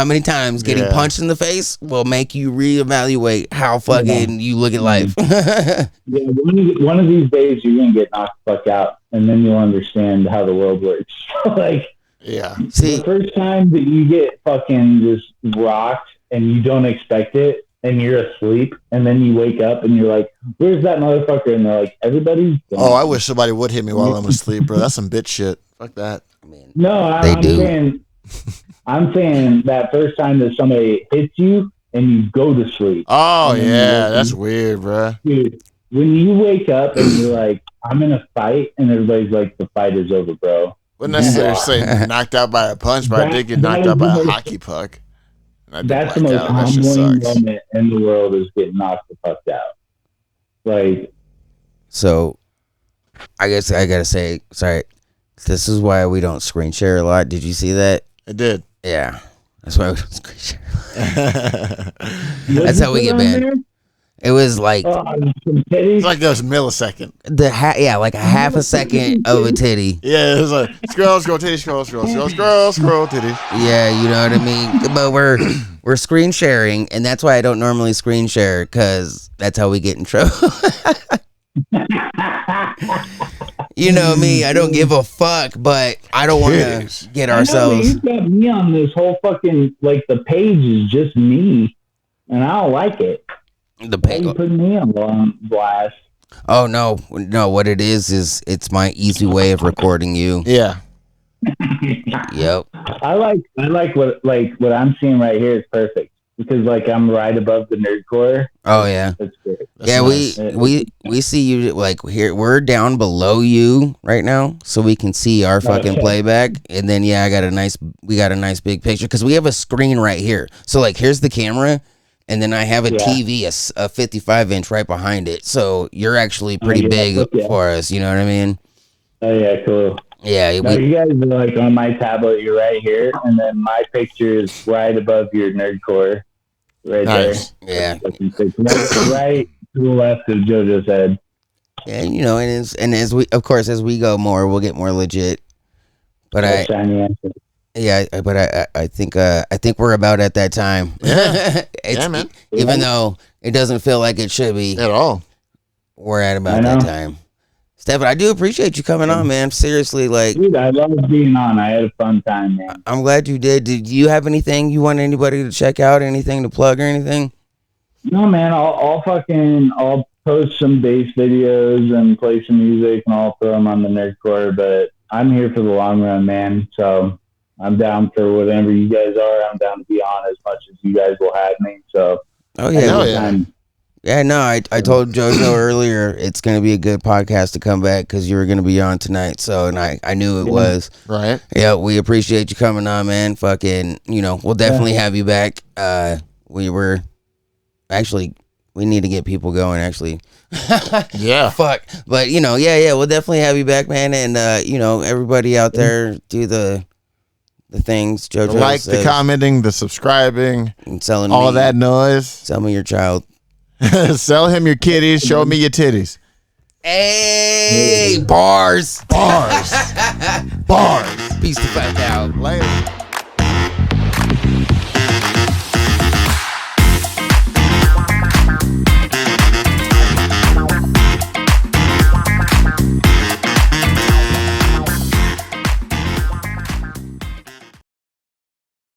many times getting punched in the face will make you reevaluate how fucking you look at life. Yeah, one of these days you're gonna get knocked the fuck out, and then you'll understand how the world works. Like, See, the first time that you get fucking just rocked and you don't expect it, and you're asleep, and then you wake up and you're like, "Where's that motherfucker?" And they're like, "Everybody's gone." Oh, I wish somebody would hit me while I'm asleep, bro. That's some bitch shit. Fuck that. No, I'm saying that first time that somebody hits you and you go to sleep. Oh yeah, that's weird, bro. Dude, when you wake up and you're like, "I'm in a fight," and everybody's like, "The fight is over, bro." Wouldn't necessarily say knocked out by a punch, but I did get knocked out by a hockey puck. That's the most humbling moment in the world, is getting knocked the fuck out. Like, so I guess I gotta say, sorry, this is why we don't screen share a lot. Did you see that? I did. Yeah, that's why we don't screen share. That's how we get banned. It was like it's like those millisecond. Like a half a second of a titty. Yeah, it was like scroll titty, scroll titty. Yeah, you know what I mean. But we're screen sharing, and that's why I don't normally screen share, because that's how we get in trouble. You know me, I don't give a fuck, but I don't want to get ourselves. You got me on this whole fucking, like, the page is just me, and I don't like it. The page. You put me on blast. Oh no! What it is it's my easy way of recording you. Yeah. Yep. I like what I'm seeing right here is perfect, because like I'm right above the nerdcore. Oh yeah. That's great. Yeah, nice. we see you, like, here. We're down below you right now, so we can see our fucking playback. And then we got a nice big picture, because we have a screen right here. So like, here's the camera. And then I have a TV, a 55-inch right behind it. So you're actually pretty big for us. You know what I mean? Oh, yeah, cool. Yeah. You guys are like on my tablet. You're right here. And then my picture is right above your nerdcore. Right there. Yeah. Right to the left of JoJo's head. Yeah, you know, and as we go more, we'll get more legit. But I think we're about at that time. Yeah, man. Even though it doesn't feel like it should be at all, we're at about that time. Stefan, I do appreciate you coming on, man. Seriously, like, dude, I love being on. I had a fun time, man. I'm glad you did. Did you have anything you want anybody to check out? Anything to plug or anything? No, man. I'll post some bass videos and play some music, and I'll throw them on the Nerdcore. But I'm here for the long run, man. So I'm down for whatever you guys are. I'm down to be on as much as you guys will have me. So, oh yeah, yeah. No, I told JoJo earlier it's going to be a good podcast to come back, because you were going to be on tonight. So, and I knew it was. Right. Yeah, we appreciate you coming on, man. Fucking, we'll definitely have you back. We need to get people going, actually. Yeah. Fuck. But, we'll definitely have you back, man. And, everybody out there, do the things JoJo says. The commenting, the subscribing, and selling all that noise. Sell me your child. Sell him your kitties. Show me your titties. Hey, bars. Bars. Peace to find out. Later.